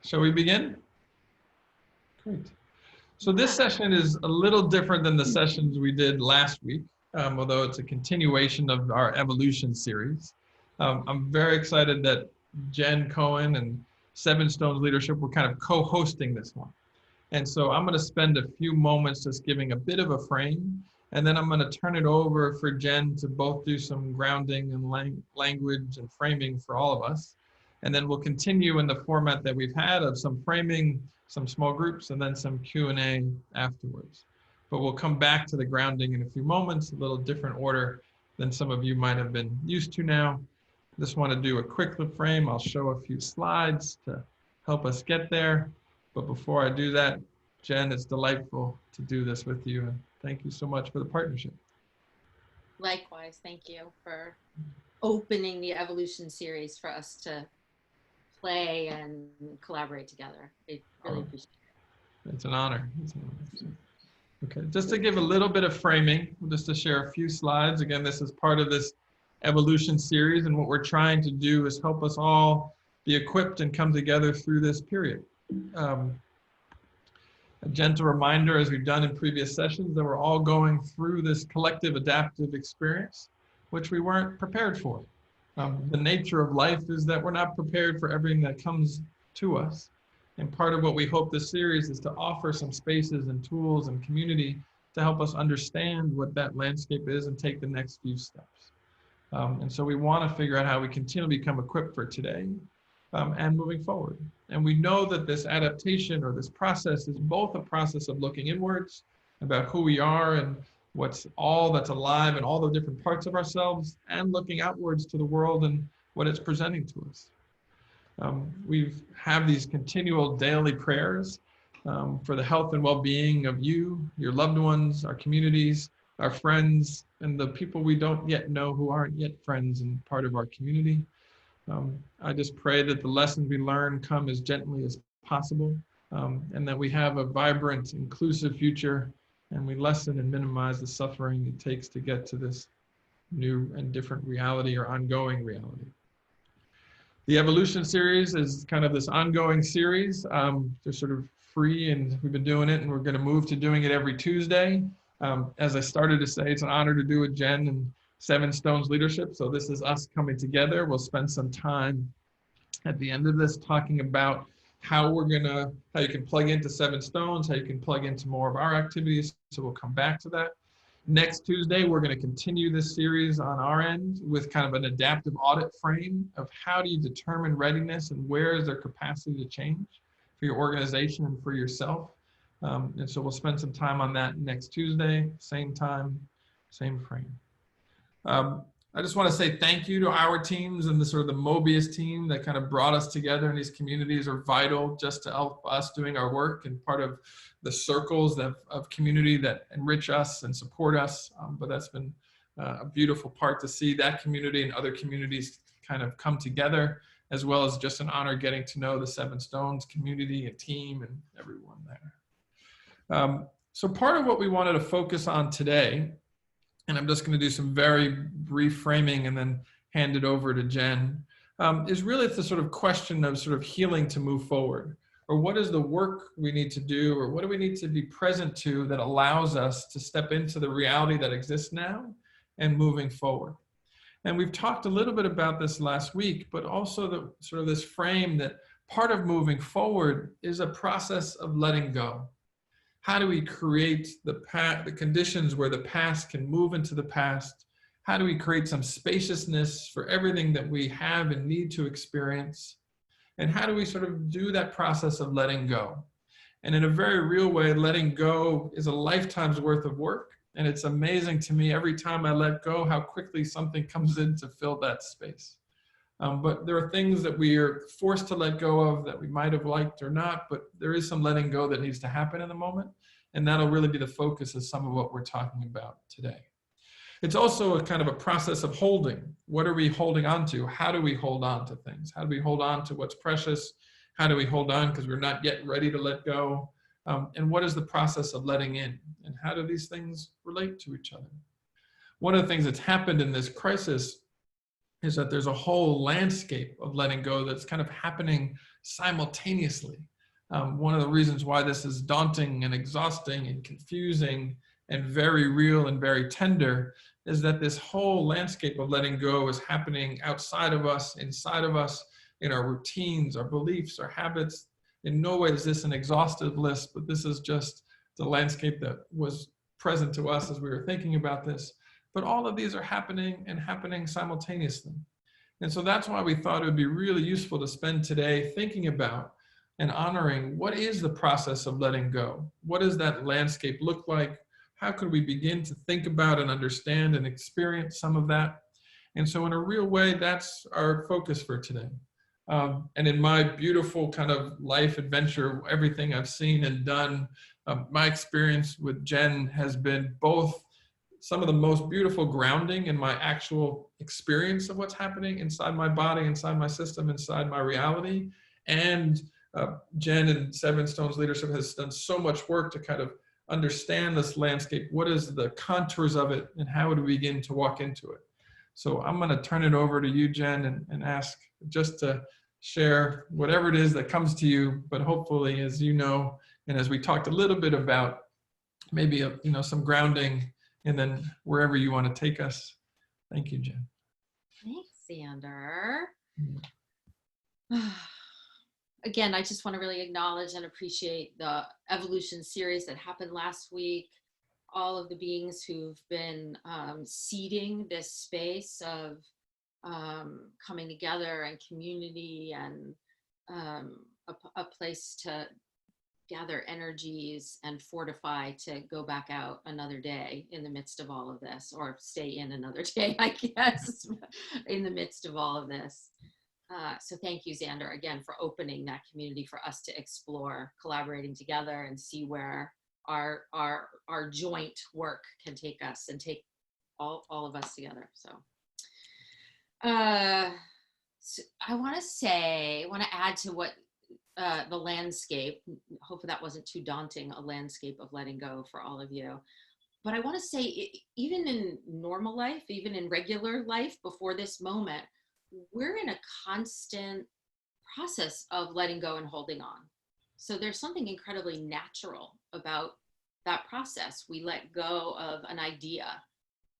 Shall we begin? Great. So this session is a little different than the sessions we did last week, although it's a continuation of our evolution series. I'm very excited that Jen, Cohen, and Seven Stones Leadership were kind of co-hosting this one. And so I'm going to spend a few moments just giving a bit of a frame, and then I'm going to turn it over for Jen to both do some grounding and language and framing for all of us. And then we'll continue in the format that we've had of some framing, some small groups, and then some Q&A afterwards. But we'll come back to the grounding in a few moments, a little different order than some of you might have been used to now. Just want to do a quick frame. I'll show a few slides to help us get there. But before I do that, Jen, it's delightful to do this with you. And thank you so much for the partnership. Likewise, thank you for opening the evolution series for us to play and collaborate together. I really appreciate it. It's an honor. Okay, just to give a little bit of framing, just to share a few slides. Again, this is part of this evolution series, and what we're trying to do is help us all be equipped and come together through this period. A gentle reminder, as we've done in previous sessions, that we're all going through this collective adaptive experience, which we weren't prepared for. The nature of life is that we're not prepared for everything that comes to us. And part of what we hope this series is to offer some spaces and tools and community to help us understand what that landscape is and take the next few steps. And so we want to figure out how we continue to become equipped for today and moving forward. And we know that this adaptation or this process is both a process of looking inwards about who we are and what's all that's alive and all the different parts of ourselves, and looking outwards to the world and what it's presenting to us. We have these continual daily prayers for the health and well-being of you, your loved ones, our communities, our friends, and the people we don't yet know who aren't yet friends and part of our community. I just pray that the lessons we learn come as gently as possible, and that we have a vibrant, inclusive future, and we lessen and minimize the suffering it takes to get to this new and different reality or ongoing reality. The evolution series is kind of this ongoing series. They're sort of free, and we've been doing it, and we're going to move to doing it every Tuesday. As I started to say, it's an honor to do with Jen and Seven Stones Leadership. So this is us coming together. We'll spend some time at the end of this talking about how you can plug into Seven Stones, how you can plug into more of our activities. So we'll come back to that. Next Tuesday, we're going to continue this series on our end with kind of an adaptive audit frame of how do you determine readiness and where is there capacity to change for your organization and for yourself. And so we'll spend some time on that next Tuesday, same time, same frame. I just want to say thank you to our teams, and the sort of the Mobius team that kind of brought us together, and these communities are vital just to help us doing our work and part of the circles of community that enrich us and support us. But that's been a beautiful part to see that community and other communities kind of come together, as well as just an honor getting to know the Seven Stones community and team and everyone there. So part of what we wanted to focus on today, and I'm just going to do some very brief framing and then hand it over to Jen, is really the sort of question of sort of healing to move forward, or what is the work we need to do, or what do we need to be present to that allows us to step into the reality that exists now and moving forward. And we've talked a little bit about this last week, but also the sort of this frame that part of moving forward is a process of letting go. How do we create the conditions where the past can move into the past? How do we create some spaciousness for everything that we have and need to experience? And how do we sort of do that process of letting go? And in a very real way, letting go is a lifetime's worth of work. And it's amazing to me every time I let go how quickly something comes in to fill that space. But there are things that we are forced to let go of that we might have liked or not, but there is some letting go that needs to happen in the moment. And that'll really be the focus of some of what we're talking about today. It's also a kind of a process of holding. What are we holding on to? How do we hold on to things? How do we hold on to what's precious? How do we hold on because we're not yet ready to let go? And what is the process of letting in? And how do these things relate to each other? One of the things that's happened in this crisis is that there's a whole landscape of letting go that's kind of happening simultaneously. One of the reasons why this is daunting and exhausting and confusing and very real and very tender is that this whole landscape of letting go is happening outside of us, inside of us, in our routines, our beliefs, our habits. In no way is this an exhaustive list, but this is just the landscape that was present to us as we were thinking about this. But all of these are happening and happening simultaneously. And so that's why we thought it would be really useful to spend today thinking about and honoring what is the process of letting go? What does that landscape look like? How could we begin to think about and understand and experience some of that? And so in a real way, that's our focus for today. And in my beautiful kind of life adventure, everything I've seen and done, my experience with Jen has been both some of the most beautiful grounding in my actual experience of what's happening inside my body, inside my system, inside my reality. And Jen and Seven Stones Leadership has done so much work to kind of understand this landscape. What is the contours of it and how do we begin to walk into it? So I'm going to turn it over to you, Jen, and ask just to share whatever it is that comes to you, but hopefully, as you know, and as we talked a little bit about, maybe some grounding, and then wherever you want to take us. Thank you, Jen. Thanks, Zander. Again, I just want to really acknowledge and appreciate the evolution series that happened last week. All of the beings who've been seeding this space of coming together and community and a place to gather energies and fortify to go back out another day in the midst of all of this, or stay in another day, I guess, in the midst of all of this. So thank you, Zander, again, for opening that community for us to explore, collaborating together and see where our joint work can take us and take all of us together. So, so I want to add to what the landscape, hopefully that wasn't too daunting, a landscape of letting go for all of you. But I want to say, even in normal life, even in regular life before this moment, we're in a constant process of letting go and holding on. So there's something incredibly natural about that process. We let go of an idea.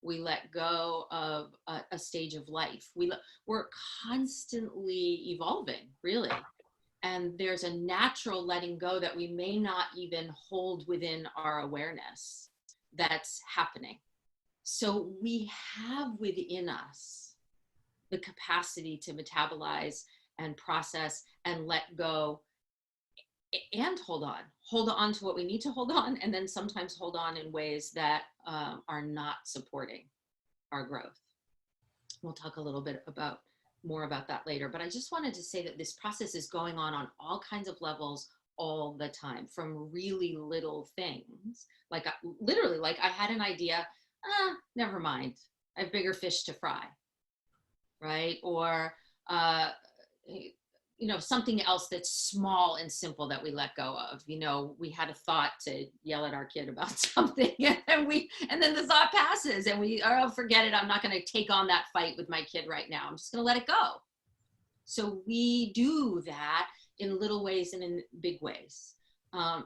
We let go of a stage of life. We're constantly evolving, really. And there's a natural letting go that we may not even hold within our awareness that's happening. So we have within us the capacity to metabolize and process and let go and hold on to what we need to hold on, and then sometimes hold on in ways that are not supporting our growth. We'll talk a little bit more about that later, but I just wanted to say that this process is going on all kinds of levels all the time, from really little things, like literally, like I had an idea, never mind, I have bigger fish to fry, right? Or something else that's small and simple that we let go of. We had a thought to yell at our kid about something, and then the thought passes, and forget it. I'm not going to take on that fight with my kid right now. I'm just going to let it go. So we do that in little ways and in big ways.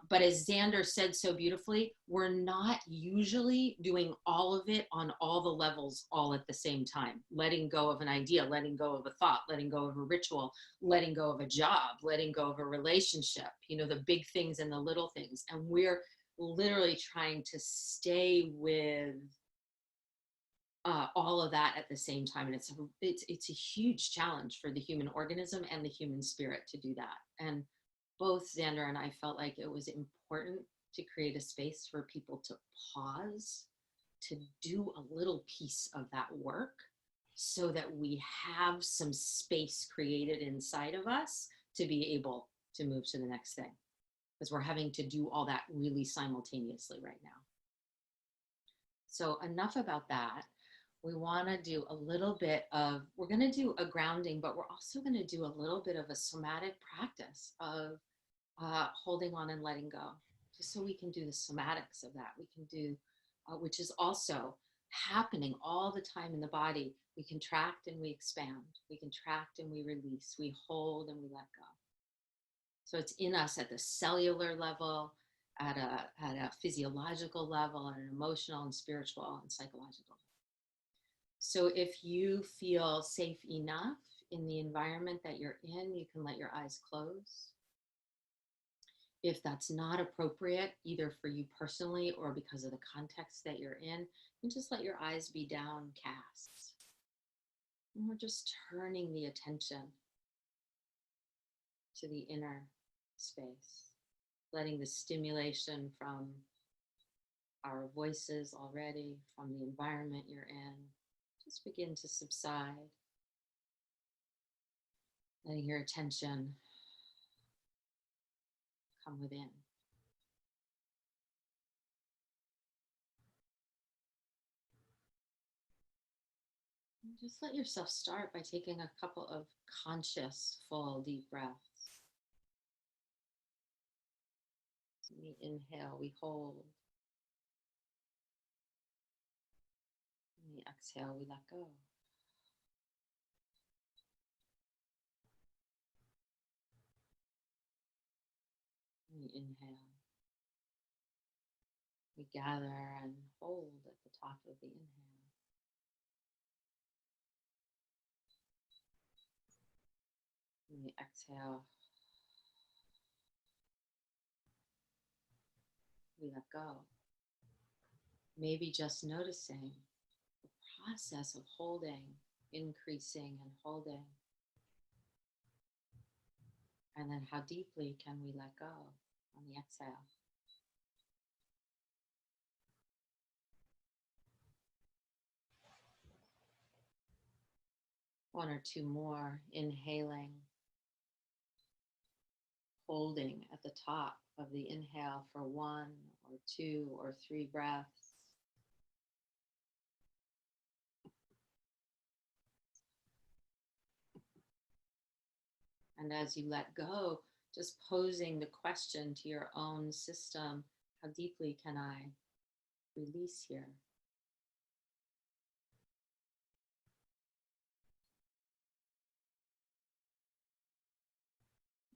But as Zander said so beautifully, we're not usually doing all of it on all the levels all at the same time. Letting go of an idea, letting go of a thought, letting go of a ritual, letting go of a job, letting go of a relationship, the big things and the little things. And we're literally trying to stay with all of that at the same time. And it's a huge challenge for the human organism and the human spirit to do that. And both Zander and I felt like it was important to create a space for people to pause, to do a little piece of that work, so that we have some space created inside of us to be able to move to the next thing, because we're having to do all that really simultaneously right now. So enough about that. We want to do a little bit of, we're going to do a grounding, but we're also going to do a little bit of a somatic practice of holding on and letting go, just so we can do the somatics of that. We can do, which is also happening all the time in the body. We contract and we expand. We contract and we release. We hold and we let go. So it's in us at the cellular level, at a physiological level, at an emotional and spiritual and psychological level. So if you feel safe enough in the environment that you're in, you can let your eyes close. If that's not appropriate, either for you personally or because of the context that you're in, you just let your eyes be downcast. And we're just turning the attention to the inner space, letting the stimulation from our voices already, from the environment you're in, just begin to subside. Letting your attention come within. And just let yourself start by taking a couple of conscious, full, deep breaths. We inhale, we hold. And we exhale, we let go. And we inhale. We gather and hold at the top of the inhale. And we exhale. We let go. Maybe just noticing the process of holding, increasing and holding. And then how deeply can we let go on the exhale? One or two more, inhaling, holding at the top of the inhale for 1 or 2 or 3 breaths. And as you let go, just posing the question to your own system, how deeply can I release here?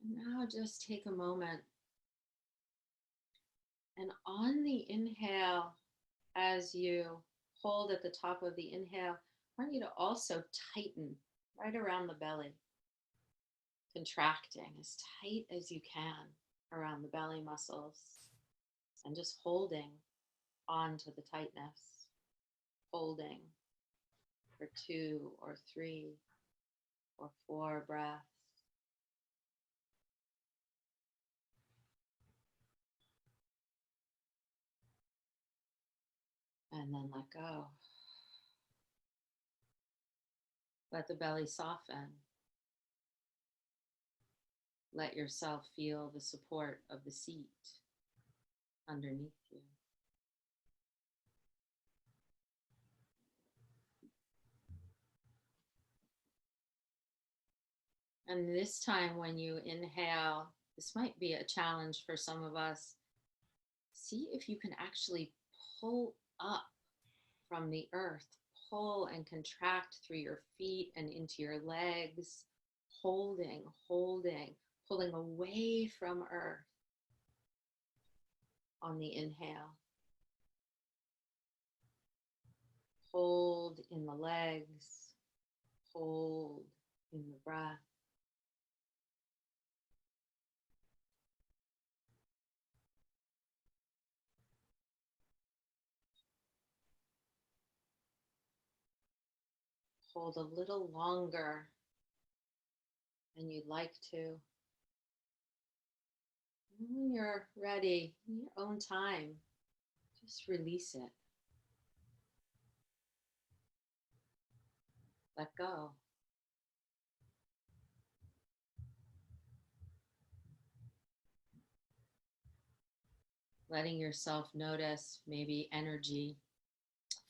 And now just take a moment and on the inhale, as you hold at the top of the inhale, I want you to also tighten right around the belly, contracting as tight as you can around the belly muscles and just holding on to the tightness, holding for 2 or 3 or 4 breaths. And then let go. Let the belly soften. Let yourself feel the support of the seat underneath you. And this time when you inhale, this might be a challenge for some of us. See if you can actually pull up from the earth, pull and contract through your feet and into your legs, holding, pulling away from earth on the inhale. Hold in the legs, hold in the breath. Hold a little longer than you'd like to. And when you're ready, in your own time, just release it. Let go. Letting yourself notice maybe energy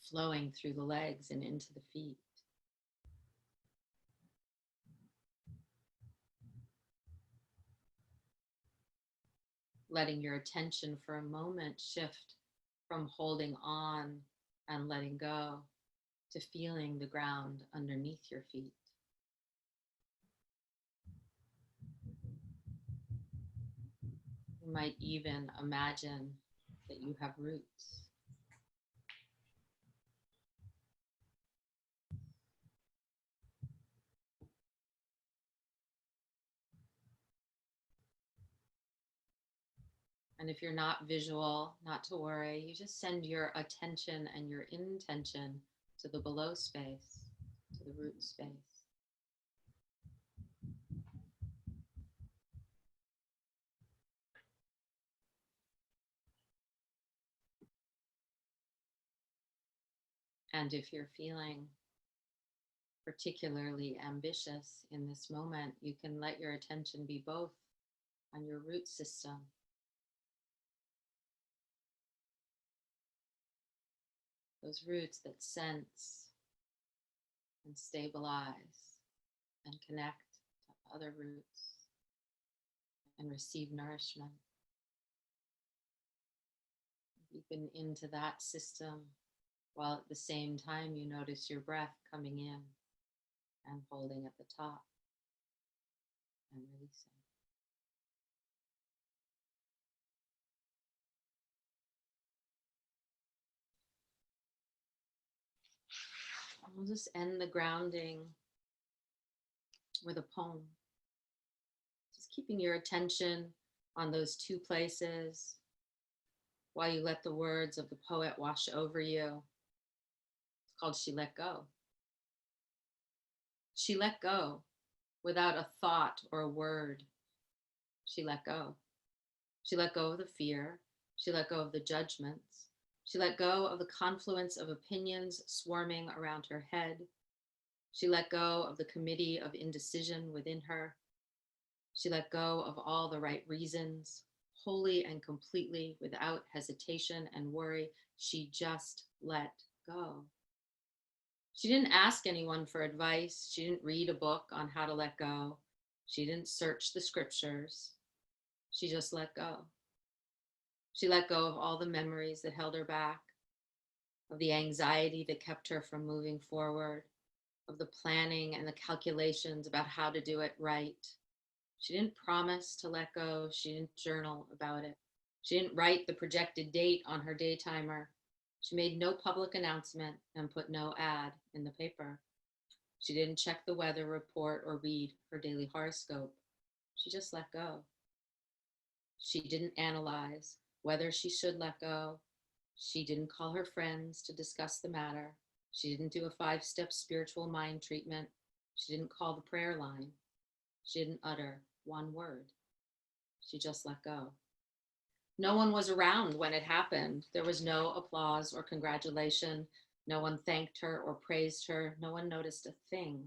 flowing through the legs and into the feet. Letting your attention for a moment shift from holding on and letting go to feeling the ground underneath your feet. You might even imagine that you have roots. And if you're not visual, not to worry, you just send your attention and your intention to the below space, to the root space. And if you're feeling particularly ambitious in this moment, you can let your attention be both on your root system. Those roots that sense and stabilize and connect to other roots and receive nourishment. Deepen into that system while at the same time you notice your breath coming in and holding at the top and releasing. We'll just end the grounding with a poem. Just keeping your attention on those two places while you let the words of the poet wash over you. It's called She Let Go. She let go without a thought or a word. She let go. She let go of the fear. She let go of the judgments. She let go of the confluence of opinions swarming around her head. She let go of the committee of indecision within her. She let go of all the right reasons, wholly and completely, without hesitation and worry. She just let go. She didn't ask anyone for advice. She didn't read a book on how to let go. She didn't search the scriptures. She just let go. She let go of all the memories that held her back, of the anxiety that kept her from moving forward, of the planning and the calculations about how to do it right. She didn't promise to let go. She didn't journal about it. She didn't write the projected date on her day timer. She made no public announcement and put no ad in the paper. She didn't check the weather report or read her daily horoscope. She just let go. She didn't analyze whether she should let go. She didn't call her friends to discuss the matter. She didn't do a 5-step spiritual mind treatment. She didn't call the prayer line. She didn't utter one word. She just let go. No one was around when it happened. There was no applause or congratulation. No one thanked her or praised her. No one noticed a thing.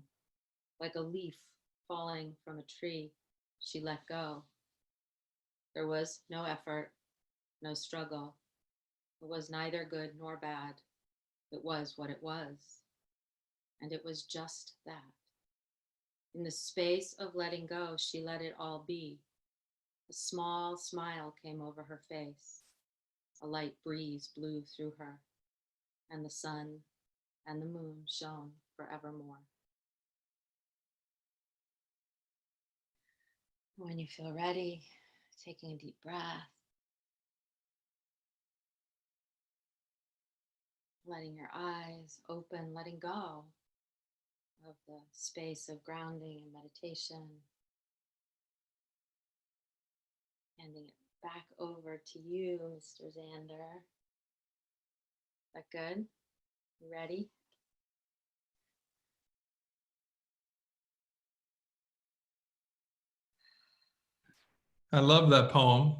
Like a leaf falling from a tree, she let go. There was no effort, no struggle. It was neither good nor bad. It was what it was. And it was just that. In the space of letting go, she let it all be. A small smile came over her face. A light breeze blew through her, and the sun and the moon shone forevermore. When you feel ready, taking a deep breath, letting your eyes open, letting go of the space of grounding and meditation, handing it back over to you, Mr. Zander. Is that good? You ready? I love that poem.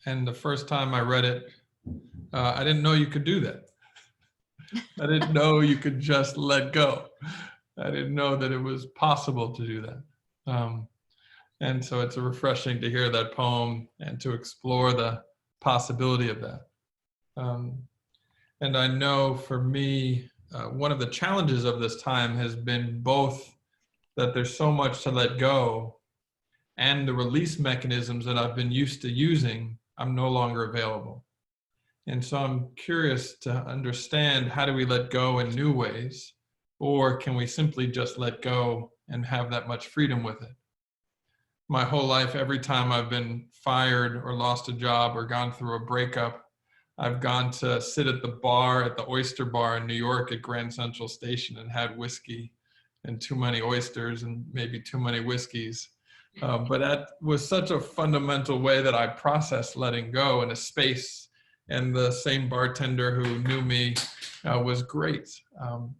And the first time I read it, I didn't know you could do that. I didn't know you could just let go. I didn't know that it was possible to do that. And so it's refreshing to hear that poem and to explore the possibility of that. And I know for me, one of the challenges of this time has been both that there's so much to let go, and the release mechanisms that I've been used to using, I'm no longer available. And so I'm curious to understand, how do we let go in new ways? Or can we simply just let go and have that much freedom with it? my whole life, every time I've been fired or lost a job or gone through a breakup, I've gone to sit at the bar, at the oyster bar in New York at Grand Central Station and had whiskey and too many oysters and maybe too many whiskeys. But that was such a fundamental way that I processed letting go in a space. And the same bartender who knew me was great.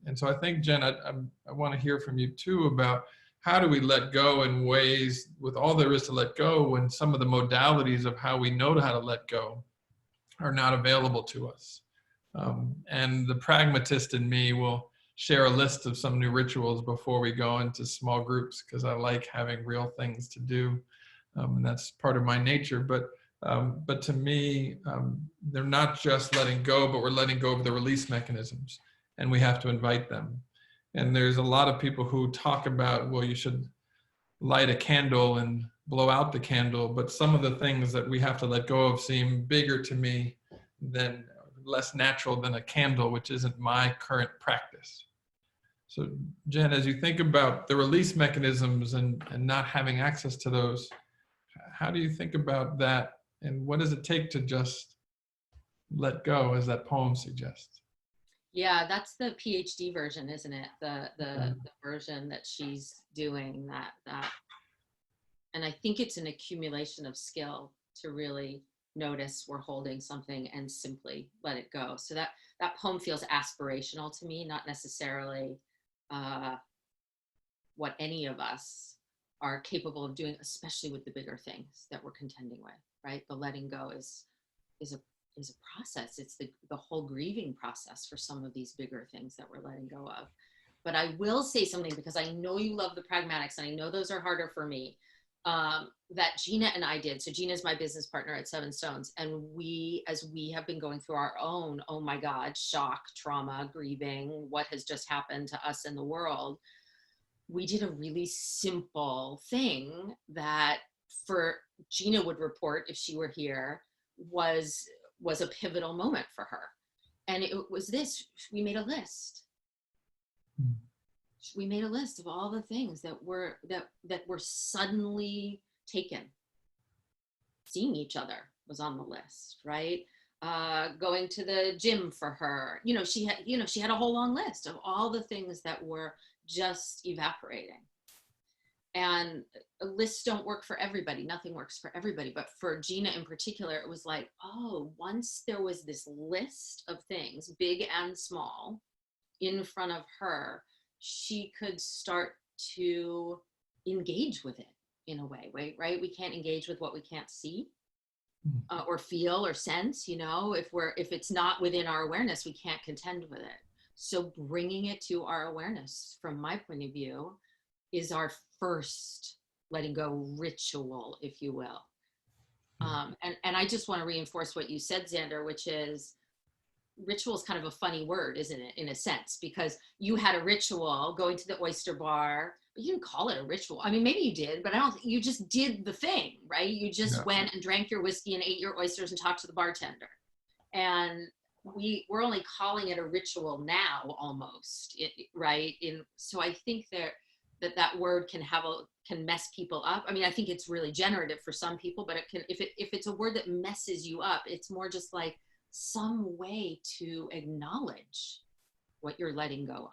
And so I think, Jen, I want to hear from you too about how do we let go in ways with all there is to let go when some of the modalities of how we know how to let go are not available to us. And the pragmatist in me will share a list of some new rituals before we go into small groups because I like having real things to do. And that's part of my nature. But to me, they're not just letting go, but we're letting go of the release mechanisms, and we have to invite them. And there's a lot of people who talk about, well, you should light a candle and blow out the candle, but some of the things that we have to let go of seem bigger to me than, less natural than a candle, which isn't my current practice. So Jen, as you think about the release mechanisms and not having access to those, how do you think about that? And what does it take to just let go, as that poem suggests? Yeah, that's the PhD version, isn't it? The version that she's doing that. And I think it's an accumulation of skill to really notice we're holding something and simply let it go. So that poem feels aspirational to me, not necessarily what any of us are capable of doing, especially with the bigger things that we're contending with, right? The letting go is a process. It's the whole grieving process for some of these bigger things that we're letting go of. But I will say something, because I know you love the pragmatics and I know those are harder for me, that Gina and I did. So Gina is my business partner at Seven Stones. And as we have been going through our own, oh my God, shock, trauma, grieving, what has just happened to us in the world, we did a really simple thing that, for Gina would report if she were here, was a pivotal moment for her. And it was this: we made a list. We made a list of all the things that were suddenly taken. Seeing each other was on the list, right? Going to the gym for her, she had a whole long list of all the things that were just evaporating. And lists don't work for everybody. Nothing works for everybody. But for Gina in particular, it was like, oh, once there was this list of things, big and small, in front of her, she could start to engage with it in a way, right? We can't engage with what we can't see or feel or sense, if it's not within our awareness, we can't contend with it. So bringing it to our awareness, from my point of view, is our first letting go ritual, if you will. And I just want to reinforce what you said, Zander, which is, ritual is kind of a funny word, isn't it, in a sense, because you had a ritual going to the oyster bar, but you didn't call it a ritual. I mean, maybe you did, but you just did the thing, right? You just went and drank your whiskey and ate your oysters and talked to the bartender. And we're only calling it a ritual now, almost, right? So I think that word can mess people up. I mean, I think it's really generative for some people, but if it's a word that messes you up, it's more just like some way to acknowledge what you're letting go of.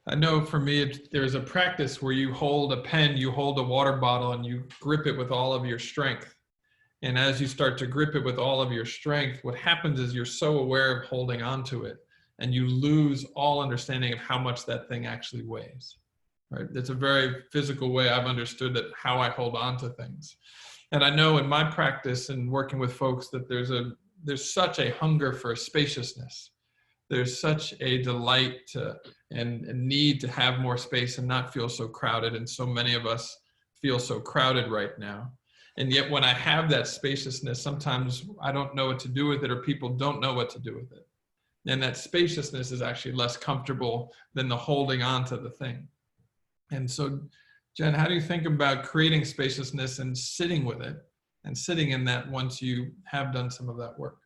I know for me, there's a practice where you hold a pen, you hold a water bottle, and you grip it with all of your strength. And as you start to grip it with all of your strength, what happens is you're so aware of holding on to it, and you lose all understanding of how much that thing actually weighs, right? It's a very physical way I've understood that, how I hold on to things. And I know in my practice and working with folks that there's such a hunger for spaciousness. There's such a delight and need to have more space and not feel so crowded. And so many of us feel so crowded right now. And yet when I have that spaciousness, sometimes I don't know what to do with it, or people don't know what to do with it. And that spaciousness is actually less comfortable than the holding on to the thing. And so, Jen, how do you think about creating spaciousness and sitting with it and sitting in that once you have done some of that work?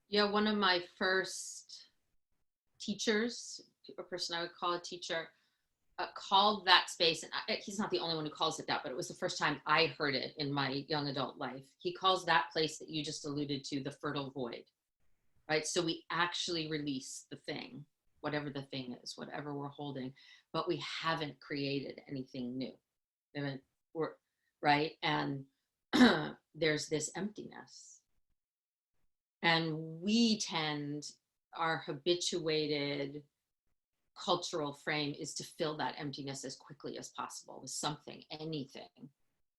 Yeah, one of my first teachers, a person I would call a teacher, called that space, and he's not the only one who calls it that, but it was the first time I heard it in my young adult life. He calls that place that you just alluded to the fertile void, right? So we actually release the thing, whatever the thing is, whatever we're holding, but we haven't created anything new. Right? And there's this emptiness. And we tend, our habituated cultural frame is to fill that emptiness as quickly as possible with something, anything,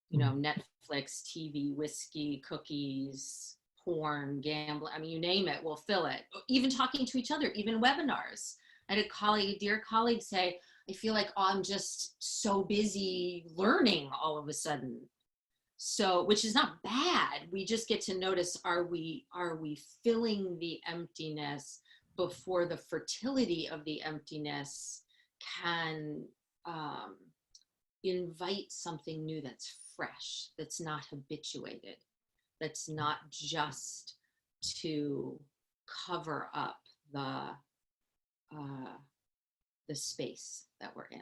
you know, Netflix, TV, whiskey, cookies, porn, gambling. I mean, you name it, we'll fill it. Even talking to each other, even webinars. I had a dear colleague say, I feel like, oh, I'm just so busy learning all of a sudden. So, which is not bad. We just get to notice, are we filling the emptiness before the fertility of the emptiness can invite something new that's fresh, that's not habituated, that's not just to cover up the space that we're in.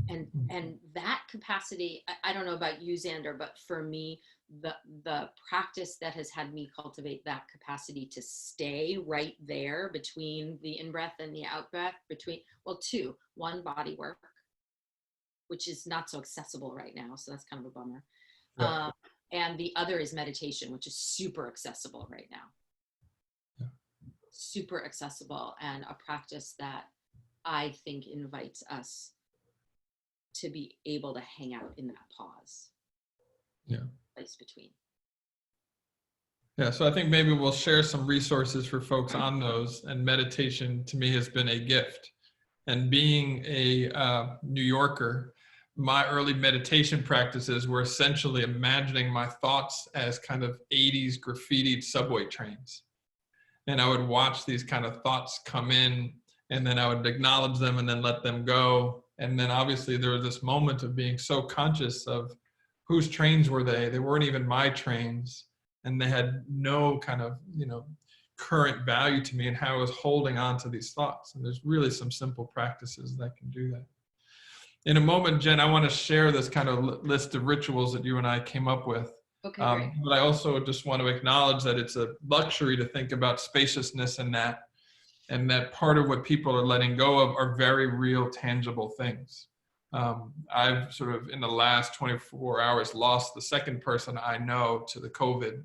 And that capacity, I don't know about you, Zander, but for me, the practice that has had me cultivate that capacity to stay right there between the in-breath and the out-breath, between, well, two, one, body work, which is not so accessible right now, so that's kind of a bummer. Yeah. And the other is meditation, which is super accessible right now. Yeah. Super accessible, and a practice that I think invites us to be able to hang out in that pause. Yeah. Place between. Yeah, so I think maybe we'll share some resources for folks on those, and meditation to me has been a gift. And being a New Yorker, my early meditation practices were essentially imagining my thoughts as kind of 80s graffitied subway trains. And I would watch these kind of thoughts come in, and then I would acknowledge them and then let them go. And then obviously there was this moment of being so conscious of whose trains were they? They weren't even my trains. And they had no kind of, you know, current value to me, and how I was holding on to these thoughts. And there's really some simple practices that can do that. In a moment, Jen, I want to share this kind of list of rituals that you and I came up with. Okay, great. But I also just want to acknowledge that it's a luxury to think about spaciousness in that. And that part of what people are letting go of are very real, tangible things. I've sort of, in the last 24 hours, lost the second person I know to the COVID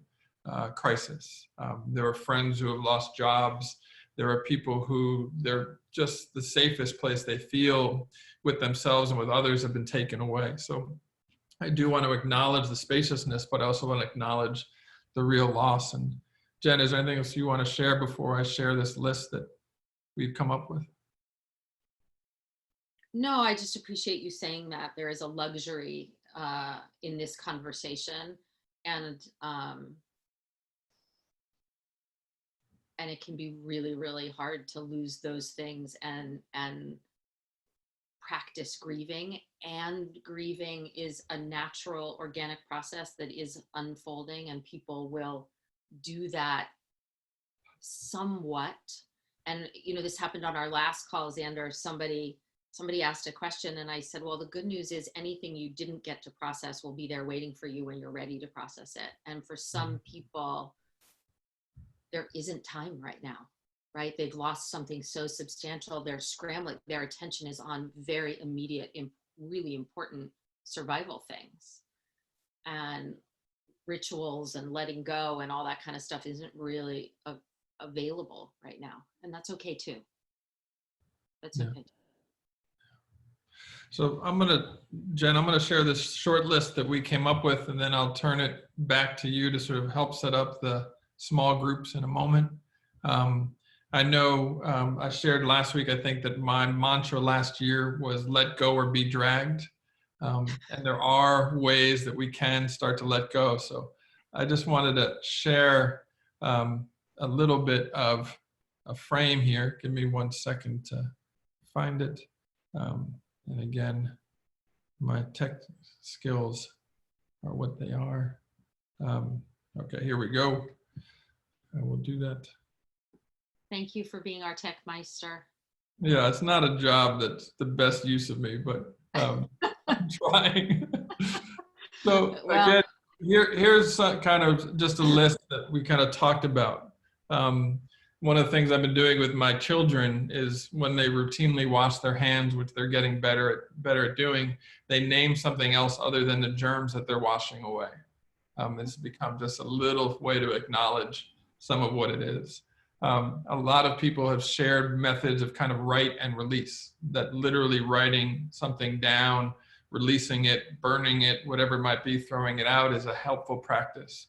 crisis. There are friends who have lost jobs. There are people who they're just the safest place they feel with themselves and with others have been taken away. So I do want to acknowledge the spaciousness, but I also want to acknowledge the real loss. And Jen, is there anything else you want to share before I share this list that we've come up with? No, I just appreciate you saying that there is a luxury in this conversation, and it can be really, really hard to lose those things and practice grieving. And grieving is a natural, organic process that is unfolding, and people will do that somewhat. And, you know, this happened on our last call, Zander. Somebody asked a question, and I said, well, the good news is anything you didn't get to process will be there waiting for you when you're ready to process it. And for some people, there isn't time right now, right? They've lost something so substantial. They're scrambling. Their attention is on very immediate, really important survival things. And rituals and letting go and all that kind of stuff isn't really available right now. And that's okay too. That's okay too. So Jen, I'm going to share this short list that we came up with, and then I'll turn it back to you to sort of help set up the small groups in a moment. I know I shared last week, I think, that my mantra last year was let go or be dragged. And there are ways that we can start to let go. So I just wanted to share a little bit of a frame here. Give me 1 second to find it. And again, my tech skills are what they are. Okay, here we go. I will do that. Thank you for being our tech meister. Yeah, it's not a job that's the best use of me, but I'm trying. So Well, again, here's some kind of just a list that we kind of talked about. Um, One of the things I've been doing with my children is when they routinely wash their hands, which they're getting better at doing, they name something else other than the germs that they're washing away. It's become just a little way to acknowledge some of what it is. A lot of people have shared methods of kind of write and release, that literally writing something down, releasing it, burning it, whatever it might be, throwing it out is a helpful practice.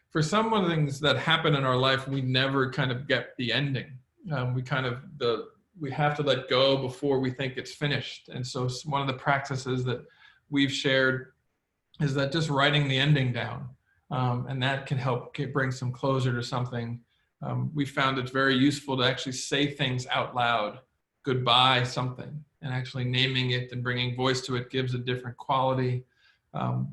For some of the things that happen in our life, we never kind of get the ending. We have to let go before we think it's finished. And so one of the practices that we've shared is that just writing the ending down, and that can help bring some closure to something. We found it's very useful to actually say things out loud, goodbye something, and actually naming it and bringing voice to it gives a different quality.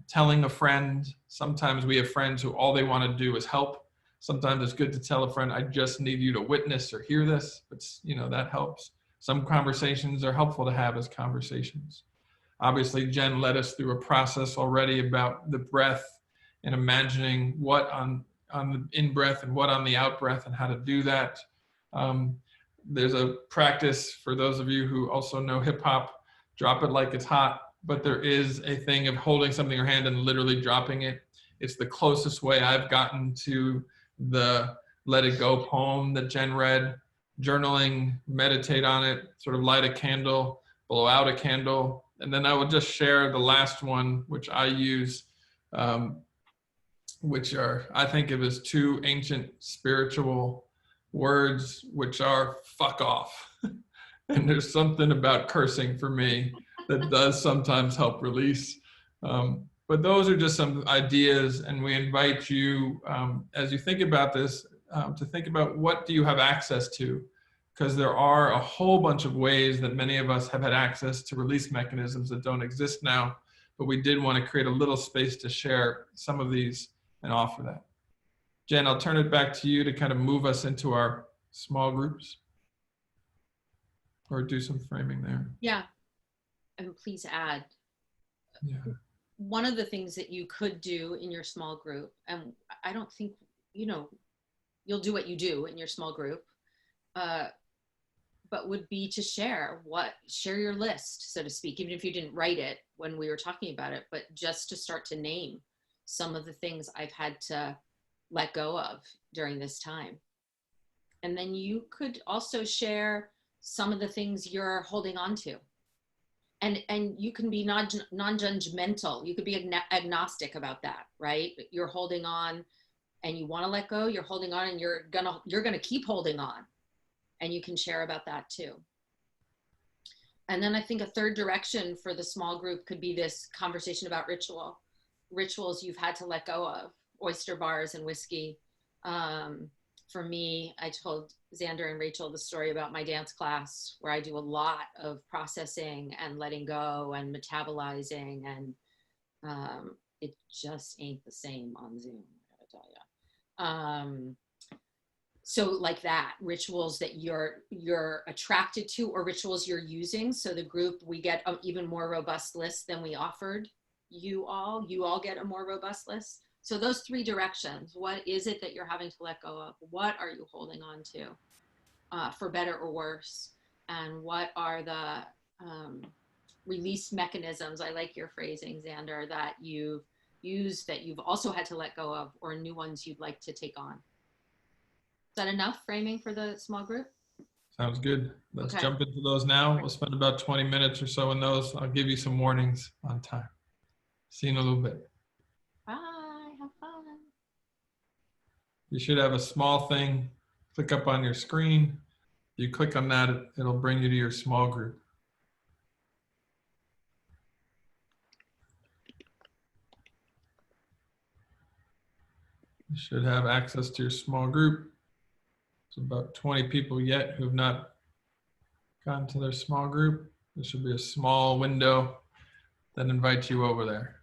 Telling a friend, sometimes we have friends who all they want to do is help. Sometimes it's good to tell a friend, I just need you to witness or hear this, but that helps. Some conversations are helpful to have as conversations. Obviously, Jen led us through a process already about the breath and imagining what on the in breath and what on the out breath and how to do that. There's a practice for those of you who also know hip hop, drop it like it's hot, but there is a thing of holding something in your hand and literally dropping it. It's the closest way I've gotten to the Let It Go poem that Jen read. Journaling, meditate on it, sort of light a candle, blow out a candle. And then I will just share the last one, which I use, which are, I think of as two ancient spiritual words, which are fuck off. And there's something about cursing for me that does sometimes help release. But those are just some ideas, and we invite you, as you think about this, to think about what do you have access to, because there are a whole bunch of ways that many of us have had access to release mechanisms that don't exist now, but we did want to create a little space to share some of these and offer that. Jen, I'll turn it back to you to kind of move us into our small groups or do some framing there. yeah, and please add. Yeah. One of the things that you could do in your small group, and I don't think, you'll do what you do in your small group, but would be to share your list, so to speak, even if you didn't write it when we were talking about it, but just to start to name some of the things I've had to let go of during this time. And then you could also share some of the things you're holding on to. And you can be non-judgmental. You could be agnostic about that, right? You're holding on and you want to let go, you're holding on and you're gonna keep holding on. And you can share about that too. And then I think a third direction for the small group could be this conversation about rituals you've had to let go of, oyster bars and whiskey. For me, I told Zander and Rachel the story about my dance class, where I do a lot of processing and letting go and metabolizing, and it just ain't the same on Zoom, I gotta tell you. So like that, rituals that you're attracted to or rituals you're using. So the group, we get an even more robust list than we offered you all get a more robust list. So those three directions, what is it that you're having to let go of? What are you holding on to, for better or worse? And what are the release mechanisms, I like your phrasing, Zander, that you've used that you've also had to let go of, or new ones you'd like to take on? Is that enough framing for the small group? Sounds good. Let's Okay. jump into those now. We'll spend about 20 minutes or so in those. I'll give you some warnings on time. See you in a little bit. Bye. Have fun. You should have a small thing. Click up on your screen. You click on that, it'll bring you to your small group. You should have access to your small group. There's about 20 people yet who have not gotten to their small group. There should be a small window that invites you over there.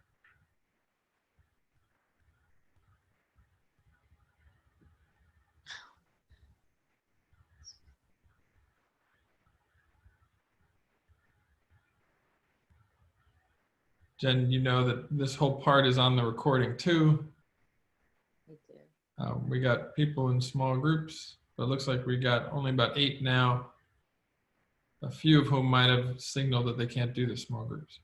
Jen, you know that this whole part is on the recording too. Me too. We got people in small groups, but it looks like we got only about 8 now. A few of whom might have signaled that they can't do the small groups.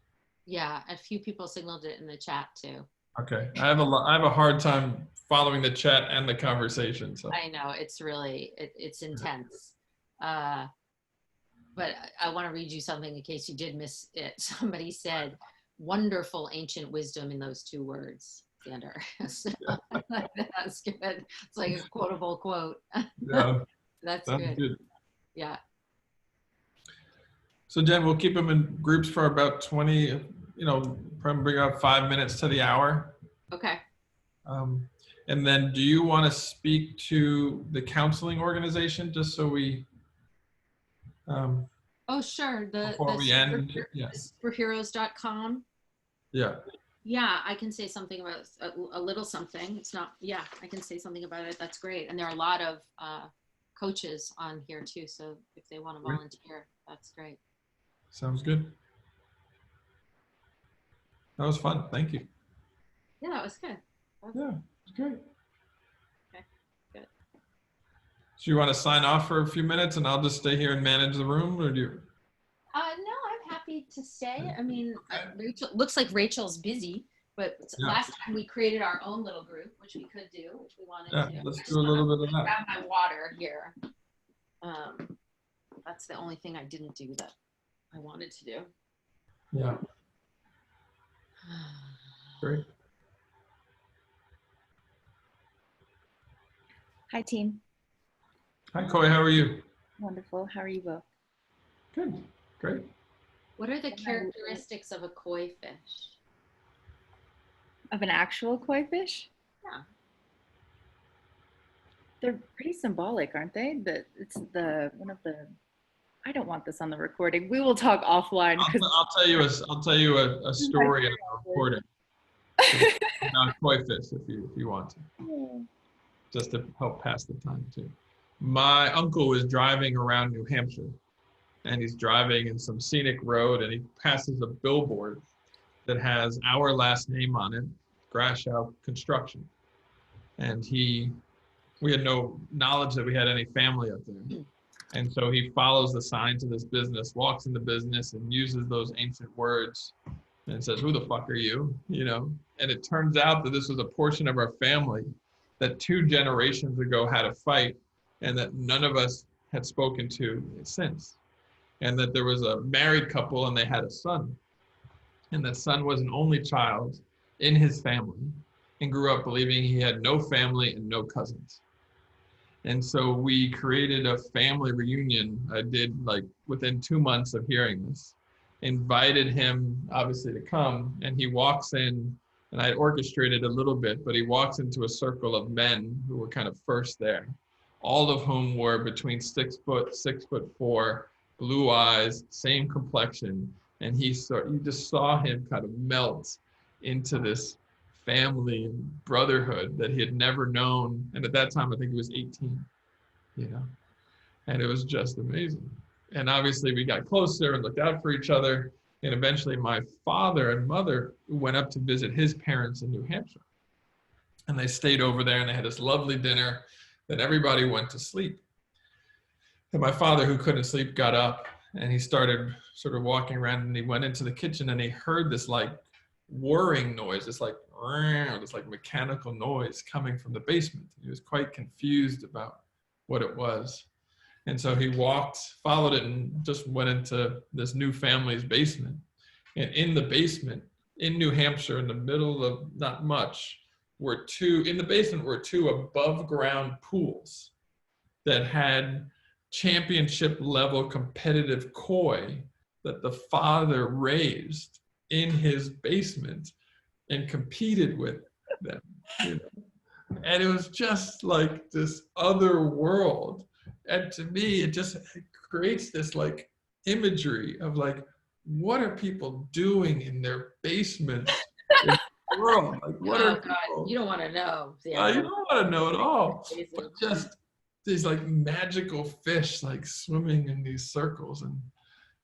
Yeah, a few people signaled it in the chat too. Okay, I have a hard time following the chat and the conversation. So I know it's really it's intense. But I want to read you something in case you did miss it. Somebody said, "Wonderful ancient wisdom in those 2 words." Zander. So, that's good. It's like a quotable quote. yeah, That's sounds good. good. Yeah. So Jen, we'll keep them in groups for about 20. Probably bring up 5 minutes to the hour. Okay. And then, do you want to speak to the counseling organization just so we? Oh, sure. Before we end, yeah. Superheroes.com. Yeah. Yeah, I can say something about a little something. It's not, yeah, I can say something about it. That's great. And there are a lot of coaches on here too. So if they want to volunteer, that's great. Sounds good. That was fun. Thank you. Yeah, that was good. Yeah, it's great. Okay, good. So you want to sign off for a few minutes and I'll just stay here and manage the room, or do you? No, I'm happy to stay. I mean, Okay. Rachel, looks like Rachel's busy, but Yeah. last time we created our own little group, which we could do, which we wanted Yeah, to. let's do a little bit of that. Grab my water here. That's the only thing I didn't do that I wanted to do. Yeah. Great. Hi, team. Hi, Coy. How are you? Wonderful. How are you both? Good. Great. What are the characteristics of a koi fish? Of an actual koi fish? Yeah. They're pretty symbolic, aren't they? It's the one of the. I don't want this on the recording. We will talk offline. I'll tell you a story in the recording about koi fish if you want to. Yeah. Just to help pass the time too. My uncle was driving around New Hampshire, and he's driving in some scenic road, and he passes a billboard that has our last name on it, Grashow Construction. And we had no knowledge that we had any family up there. And so he follows the signs of this business, walks in the business and uses those ancient words and says, "Who the fuck are you?" And it turns out that this was a portion of our family that 2 generations ago had a fight and that none of us had spoken to since. And that there was a married couple and they had a son. And that son was an only child in his family and grew up believing he had no family and no cousins. And so we created a family reunion. I did within 2 months of hearing this, invited him obviously to come, and he walks in, and I orchestrated a little bit, but he walks into a circle of men who were kind of first there, all of whom were between 6 foot, 6'4", blue eyes, same complexion. And you just saw him kind of melt into this family and brotherhood that he had never known. And at that time, I think he was 18, and it was just amazing. And obviously we got closer and looked out for each other. And eventually my father and mother went up to visit his parents in New Hampshire. And they stayed over there and they had this lovely dinner. Then everybody went to sleep. And my father, who couldn't sleep, got up and he started sort of walking around, and he went into the kitchen and he heard this whirring noise, this mechanical noise coming from the basement. He was quite confused about what it was. And so he followed it, and just went into this new family's basement. And in the basement, in New Hampshire, in the middle of not much, in the basement were 2 above ground pools that had championship level competitive koi that the father raised in his basement and competed with them. And it was just like this other world. And to me, it creates this imagery of what are people doing in their basements in the world? What are people? God, you don't want to know. Yeah, you don't want to know at all. But just these magical fish swimming in these circles in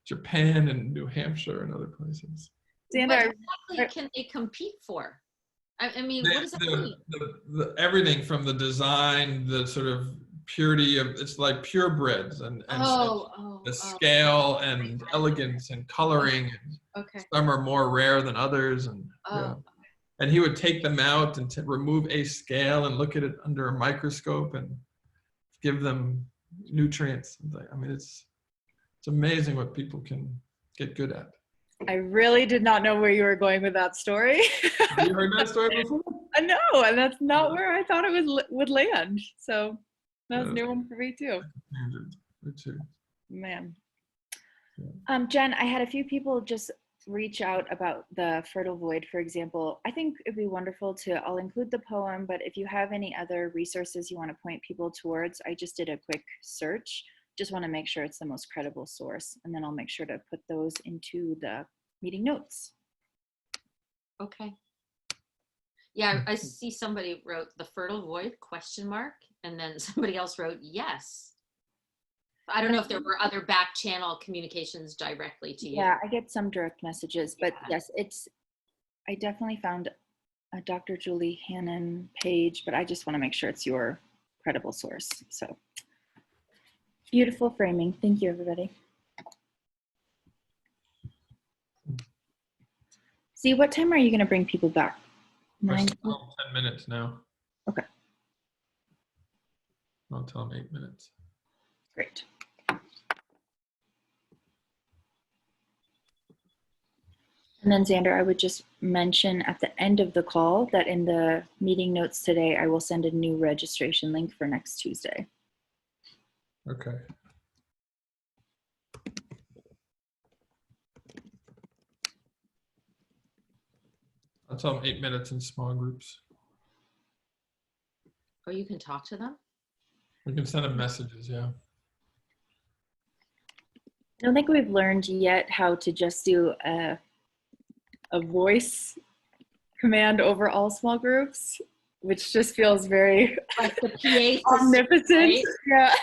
Japan and New Hampshire and other places. Xander, exactly can they compete for? I mean, what does that mean? Everything from the design, the sort of purity of, it's like purebreds and the scale and elegance and coloring. And Okay. some are more rare than others. And yeah. And he would take them out and remove a scale and look at it under a microscope and give them nutrients. I mean, it's amazing what people can get good at. I really did not know where you were going with that story. Have you heard that story before? No, and that's not where I thought it would land. So that was a new one for me too. Me too. Man. Yeah. Jen, I had a few people just reach out about the fertile void, for example. I think it'd be wonderful I'll include the poem, but if you have any other resources you want to point people towards, I just did a quick search. Just want to make sure it's the most credible source, and then I'll make sure to put those into the meeting notes. Okay. Yeah, I see somebody wrote the fertile void ? And then somebody else wrote yes. I don't know if there were other back channel communications directly to you. Yeah, I get some direct messages, but yes, I definitely found a Dr. Julie Hannon page, but I just want to make sure it's your credible source. So beautiful framing. Thank you, everybody. See, what time are you going to bring people back? 9? 10 minutes now. Okay. I'll tell them 8 minutes. Great. And then Zander, I would just mention at the end of the call that in the meeting notes today, I will send a new registration link for next Tuesday. Okay. I'll tell them 8 minutes in small groups. Oh, you can talk to them? We can send them messages, yeah. I don't think we've learned yet how to just do a voice command over all small groups, which just feels very like the PA omnipotent. Right? Yeah.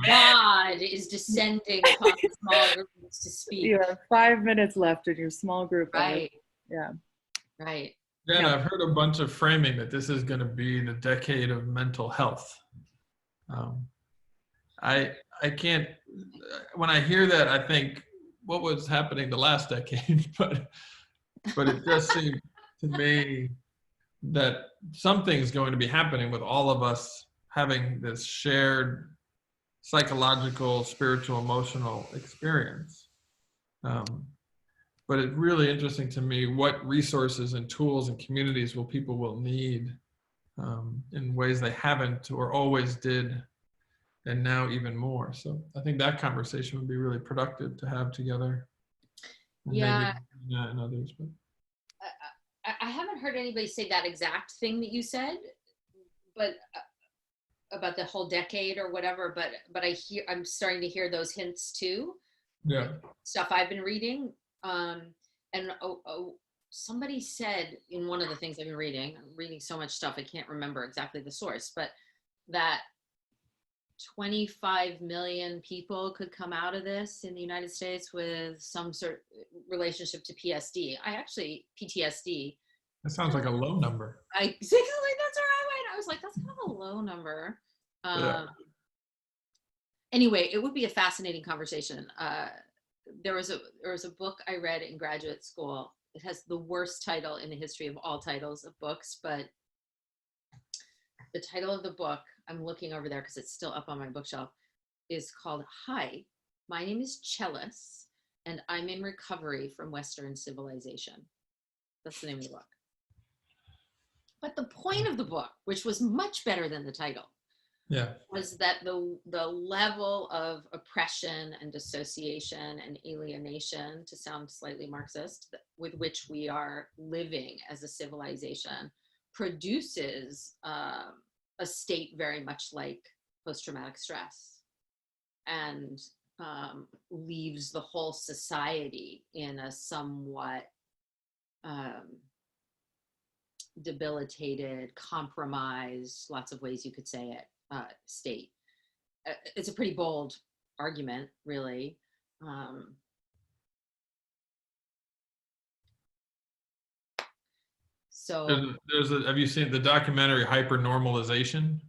God is descending upon small groups to speak. You have 5 minutes left in your small group. Right. Yeah. Right. Yeah, no. I've heard a bunch of framing that this is going to be the decade of mental health. I can't, when I hear that, I think what was happening the last decade, but it just seemed to me that something's going to be happening with all of us having this shared psychological, spiritual, emotional experience. But it's really interesting to me what resources and tools and communities people will need in ways they haven't or always did, and now even more. So I think that conversation would be really productive to have together. Yeah. Maybe and others. But I haven't heard anybody say that exact thing that you said, but about the whole decade or whatever. But I'm starting to hear those hints too. Yeah. Stuff I've been reading. And somebody said in one of the things I've been reading, I'm reading so much stuff I can't remember exactly the source, but that 25 million people could come out of this in the United States with some sort of relationship to PTSD. PTSD. That sounds like a low number. That's where I went. I was like, that's kind of a low number. Yeah. Anyway, it would be a fascinating conversation. There was a book I read in graduate school. It has the worst title in the history of all titles of books, but the title of the book, I'm looking over there because it's still up on my bookshelf, is called Hi, My Name is Chellis, and I'm in recovery from Western civilization. That's the name of the book. But the point of the book, which was much better than the title, was that the level of oppression and dissociation and alienation, to sound slightly Marxist, with which we are living as a civilization produces a state very much like post-traumatic stress, and leaves the whole society in a somewhat debilitated, compromised, lots of ways you could say it, state. It's a pretty bold argument, really. So Have you seen the documentary Hypernormalization?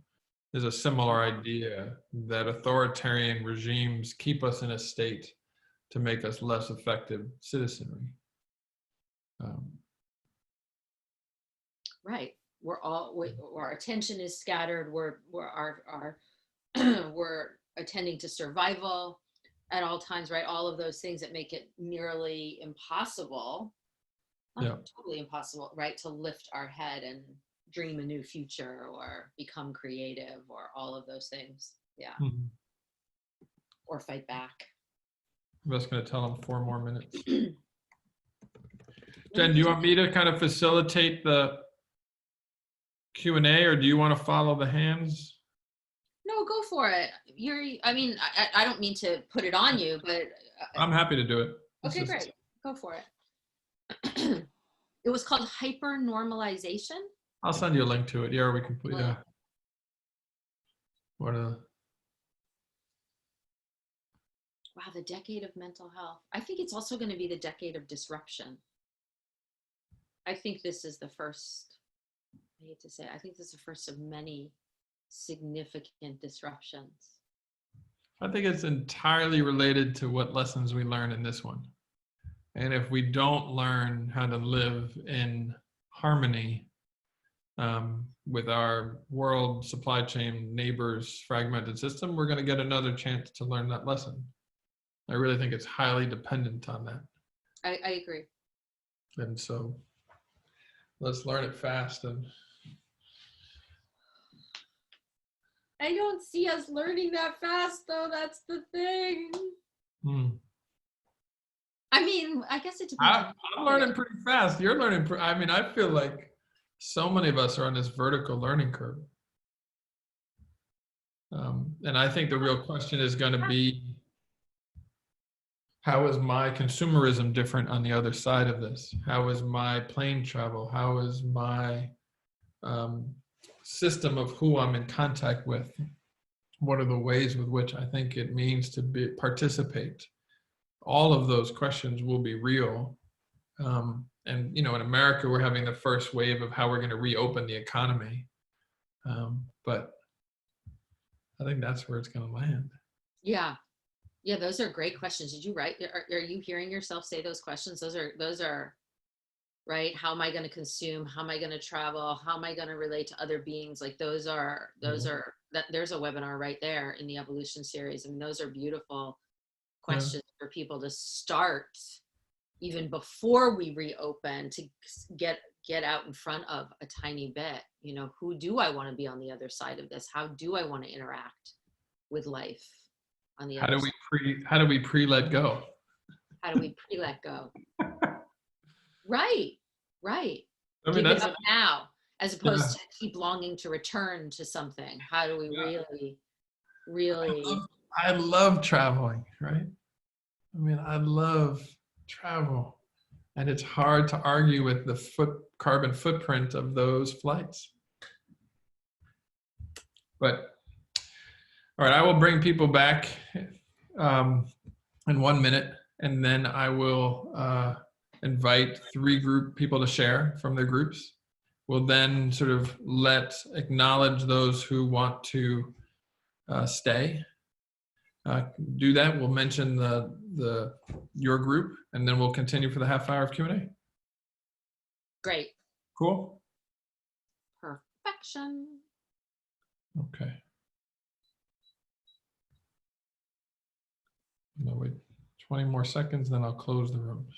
There's a similar idea that authoritarian regimes keep us in a state to make us less effective citizenry. right, our attention is scattered. We're attending to survival at all times, right? All of those things that make it nearly impossible, not totally impossible, right, to lift our head and dream a new future or become creative or all of those things. Yeah. Mm-hmm. Or fight back. I'm just going to tell them 4 more minutes. Jen, do you want me to kind of facilitate the Q&A, or do you want to follow the hands? No, go for it. I don't mean to put it on you, but I'm happy to do it. Okay, great. Go for it. It was called hypernormalization. I'll send you a link to it. Yeah, we can put, yeah. Wow, the decade of mental health. I think it's also going to be the decade of disruption. I think this is the first, I hate to say it, I think this is the first of many significant disruptions. I think it's entirely related to what lessons we learn in this one. And if we don't learn how to live in harmony with our world, supply chain, neighbors, fragmented system, we're going to get another chance to learn that lesson. I really think it's highly dependent on that. I agree. And so let's learn it fast. And I don't see us learning that fast, though. That's the thing. I mean, I guess it depends. I'm learning pretty fast. You're learning. I feel like so many of us are on this vertical learning curve. And I think the real question is going to be, how is my consumerism different on the other side of this? How is my plane travel? How is my system of who I'm in contact with? What are the ways with which I think it means to participate? All of those questions will be real. And, in America, we're having the first wave of how we're going to reopen the economy. But I think that's where it's going to land. Yeah. Yeah, those are great questions. Did you write? Are you hearing yourself say those questions? Those are right. How am I going to consume? How am I going to travel? How am I going to relate to other beings? Like there's a webinar right there in the evolution series. I mean, those are beautiful questions for people to start even before we reopen, to get out in front of a tiny bit. Who do I want to be on the other side of this? How do I want to interact with life on the other side? How do we pre-let go? How do we pre-let go? Right. I mean, give it up now, as opposed to keep longing to return to something. How do we really I love traveling, right? I love travel, and it's hard to argue with the carbon footprint of those flights. But all right, I will bring people back in 1 minute, and then I will invite 3 people to share from their groups. We'll then sort of acknowledge those who want to stay. Do that. We'll mention your group, and then we'll continue for the half hour of Q&A. Great. Cool. Perfection. Okay. No, wait, 20 more seconds, then I'll close the rooms.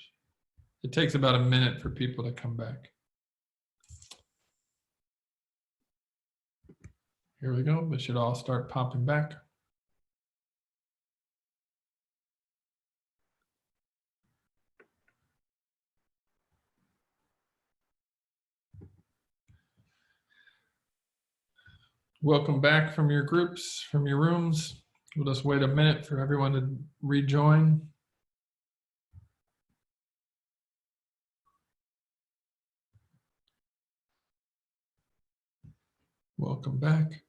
It takes about a minute for people to come back. Here we go. They should all start popping back. Welcome back from your groups, from your rooms. We'll just wait a minute for everyone to rejoin. Welcome back.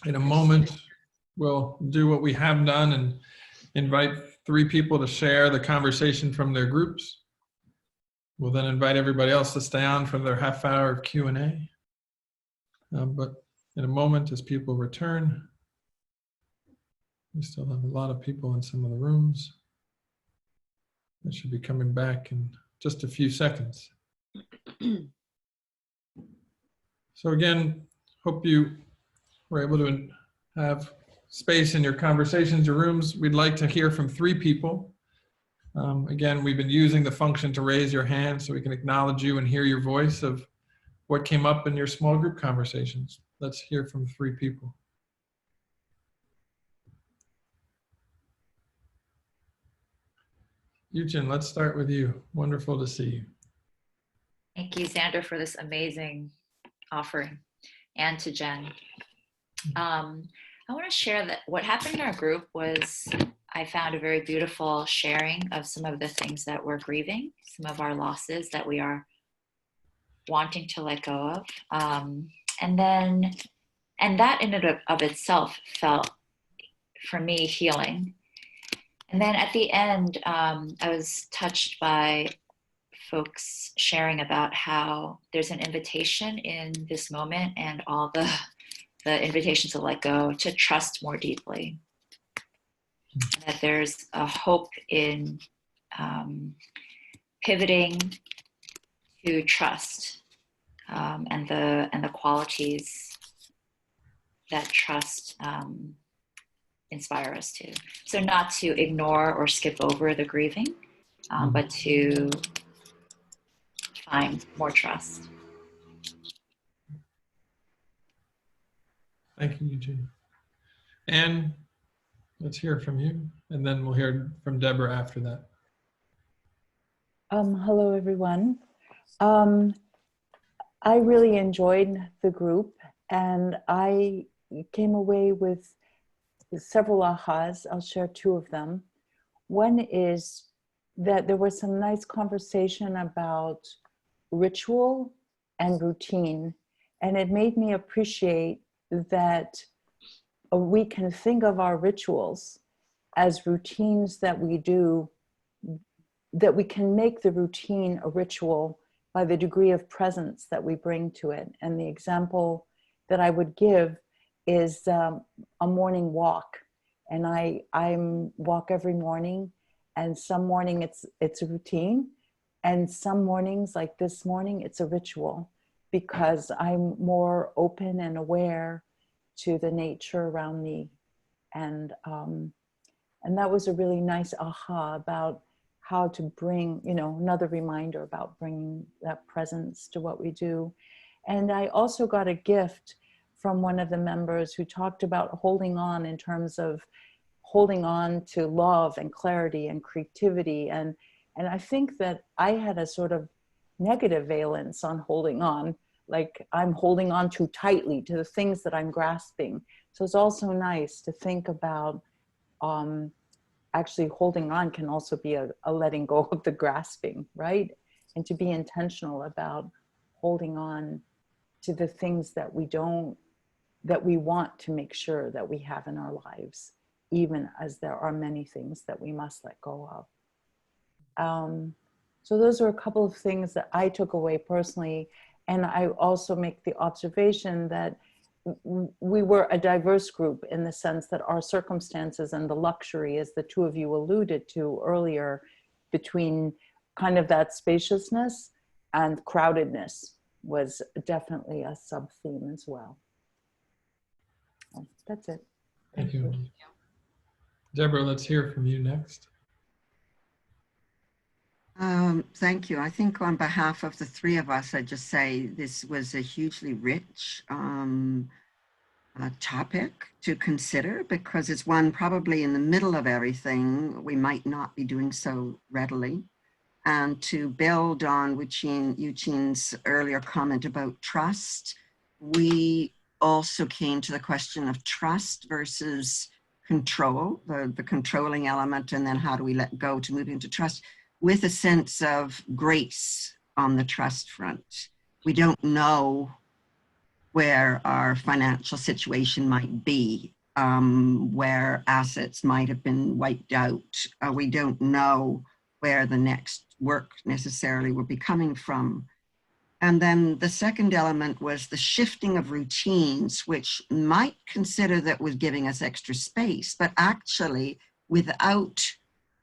In a moment, we'll do what we have done and invite 3 people to share the conversation from their groups. We'll then invite everybody else to stay on for their half-hour of Q&A. But in a moment, as people return, we still have a lot of people in some of the rooms. They should be coming back in just a few seconds. So again, hope you were able to have space in your conversations, your rooms. We'd like to hear from 3 people. Again, we've been using the function to raise your hand so we can acknowledge you and hear your voice of what came up in your small group conversations. Let's hear from 3 people. Eugen, let's start with you. Wonderful to see you. Thank you, Zander, for this amazing offering, and to Jen. I want to share that what happened in our group was I found a very beautiful sharing of some of the things that we're grieving, some of our losses that we are wanting to let go of. And that in and of itself felt, for me, healing. And then at the end, I was touched by folks sharing about how there's an invitation in this moment and all the invitation to let go, to trust more deeply. And that there's a hope in pivoting to trust and the qualities that trust inspire us to. So not to ignore or skip over the grieving, but to find more trust. Thank you, Eugene. Anne, let's hear from you, and then we'll hear from Deborah after that. Hello, everyone. I really enjoyed the group, and I came away with several ahas. I'll share 2 of them. One is that there was some nice conversation about ritual and routine, and it made me appreciate that we can think of our rituals as routines that we do, that we can make the routine a ritual by the degree of presence that we bring to it. And the example that I would give is a morning walk. And I walk every morning, and some morning it's a routine, and some mornings, like this morning, it's a ritual, because I'm more open and aware to the nature around me. And that was a really nice aha about how to bring, another reminder about bringing that presence to what we do. And I also got a gift from one of the members who talked about holding on, in terms of holding on to love and clarity and creativity. And I think that I had a sort of negative valence on holding on, like I'm holding on too tightly to the things that I'm grasping. So it's also nice to think about actually holding on can also be a letting go of the grasping, right? And to be intentional about holding on to the things that we want to make sure that we have in our lives, even as there are many things that we must let go of. So those are a couple of things that I took away personally. And I also make the observation that we were a diverse group, in the sense that our circumstances and the luxury, as the 2 of you alluded to earlier, between kind of that spaciousness and crowdedness, was definitely a sub-theme as well. So that's it. Thank you. Deborah, let's hear from you next. Thank you. I think on behalf of the 3 of us, I'd just say this was a hugely rich topic to consider, because it's one probably in the middle of everything. We might not be doing so readily. And to build on Eugene's earlier comment about trust, we also came to the question of trust versus control, the controlling element, and then how do we let go to move into trust, with a sense of grace on the trust front. We don't know where our financial situation might be where assets might have been wiped out. We don't know where the next work necessarily will be coming from. And then the second element was the shifting of routines, which might consider that was giving us extra space, but actually without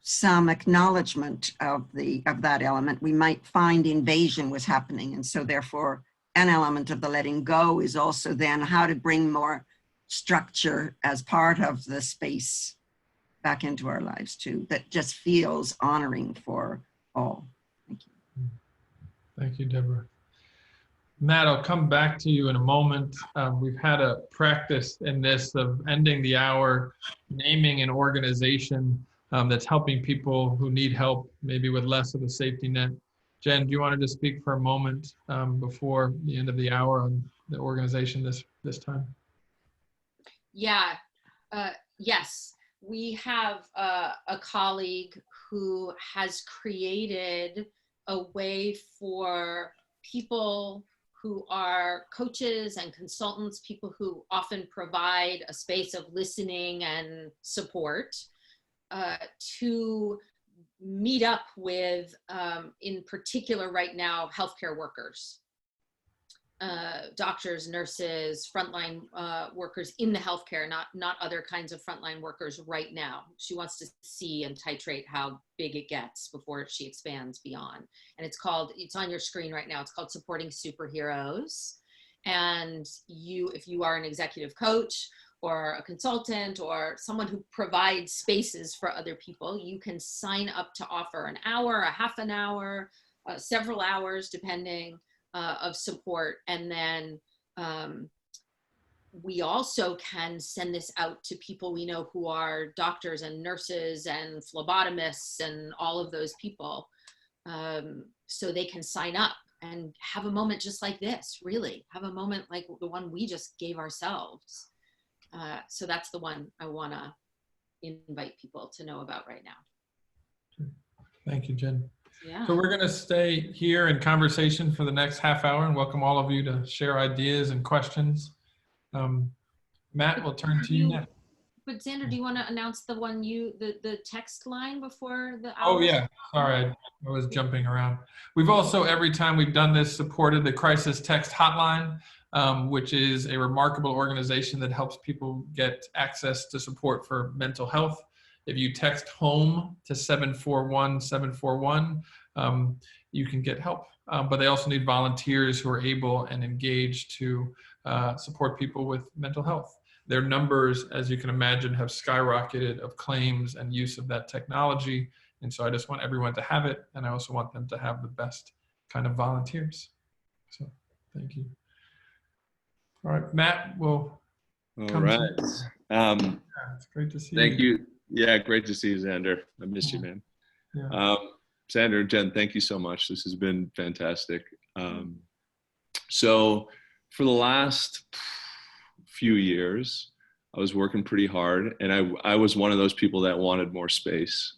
some acknowledgement of that element, we might find invasion was happening. And so therefore, an element of the letting go is also then how to bring more structure as part of the space back into our lives too, that just feels honoring for all. Thank you. Thank you, Deborah. Matt, I'll come back to you in a moment. We've had a practice in this of ending the hour, naming an organization that's helping people who need help, maybe with less of a safety net. Jen, do you want to just speak for a moment before the end of the hour on the organization this time? Yeah, yes. We have a colleague who has created a way for people who are coaches and consultants, people who often provide a space of listening and support, to meet up with, in particular right now, healthcare workers, doctors, nurses, frontline workers in the healthcare, not other kinds of frontline workers right now. She wants to see and titrate how big it gets before she expands beyond. And it's on your screen right now. It's called Supporting Superheroes. And if you are an executive coach or a consultant or someone who provides spaces for other people, you can sign up to offer an hour, a half an hour, several hours, depending, of support. And then we also can send this out to people we know who are doctors and nurses and phlebotomists and all of those people, so they can sign up and have a moment just like this, really have a moment like the one we just gave ourselves. So that's the one I want to invite people to know about right now. Thank you, Jen. Yeah. So we're going to stay here in conversation for the next half hour and welcome all of you to share ideas and questions. Matt, we'll turn to you next. But Zander, do you want to announce the one the text line before the hour? Oh yeah, sorry, I was jumping around. We've also, every time we've done this, supported the Crisis Text Hotline, which is a remarkable organization that helps people get access to support for mental health. If you text HOME to 741-741, you can get help. But they also need volunteers who are able and engaged to support people with mental health. Their numbers, as you can imagine, have skyrocketed of claims and use of that technology. And so I just want everyone to have it. And I also want them to have the best kind of volunteers. So thank you. All right, Matt, we'll come to you. Yeah, it's great to see you. Thank you. Yeah, great to see you, Zander. I miss you, man. Yeah. Zander and Jen, thank you so much. This has been fantastic. So for the last few years, I was working pretty hard, and I was one of those people that wanted more space,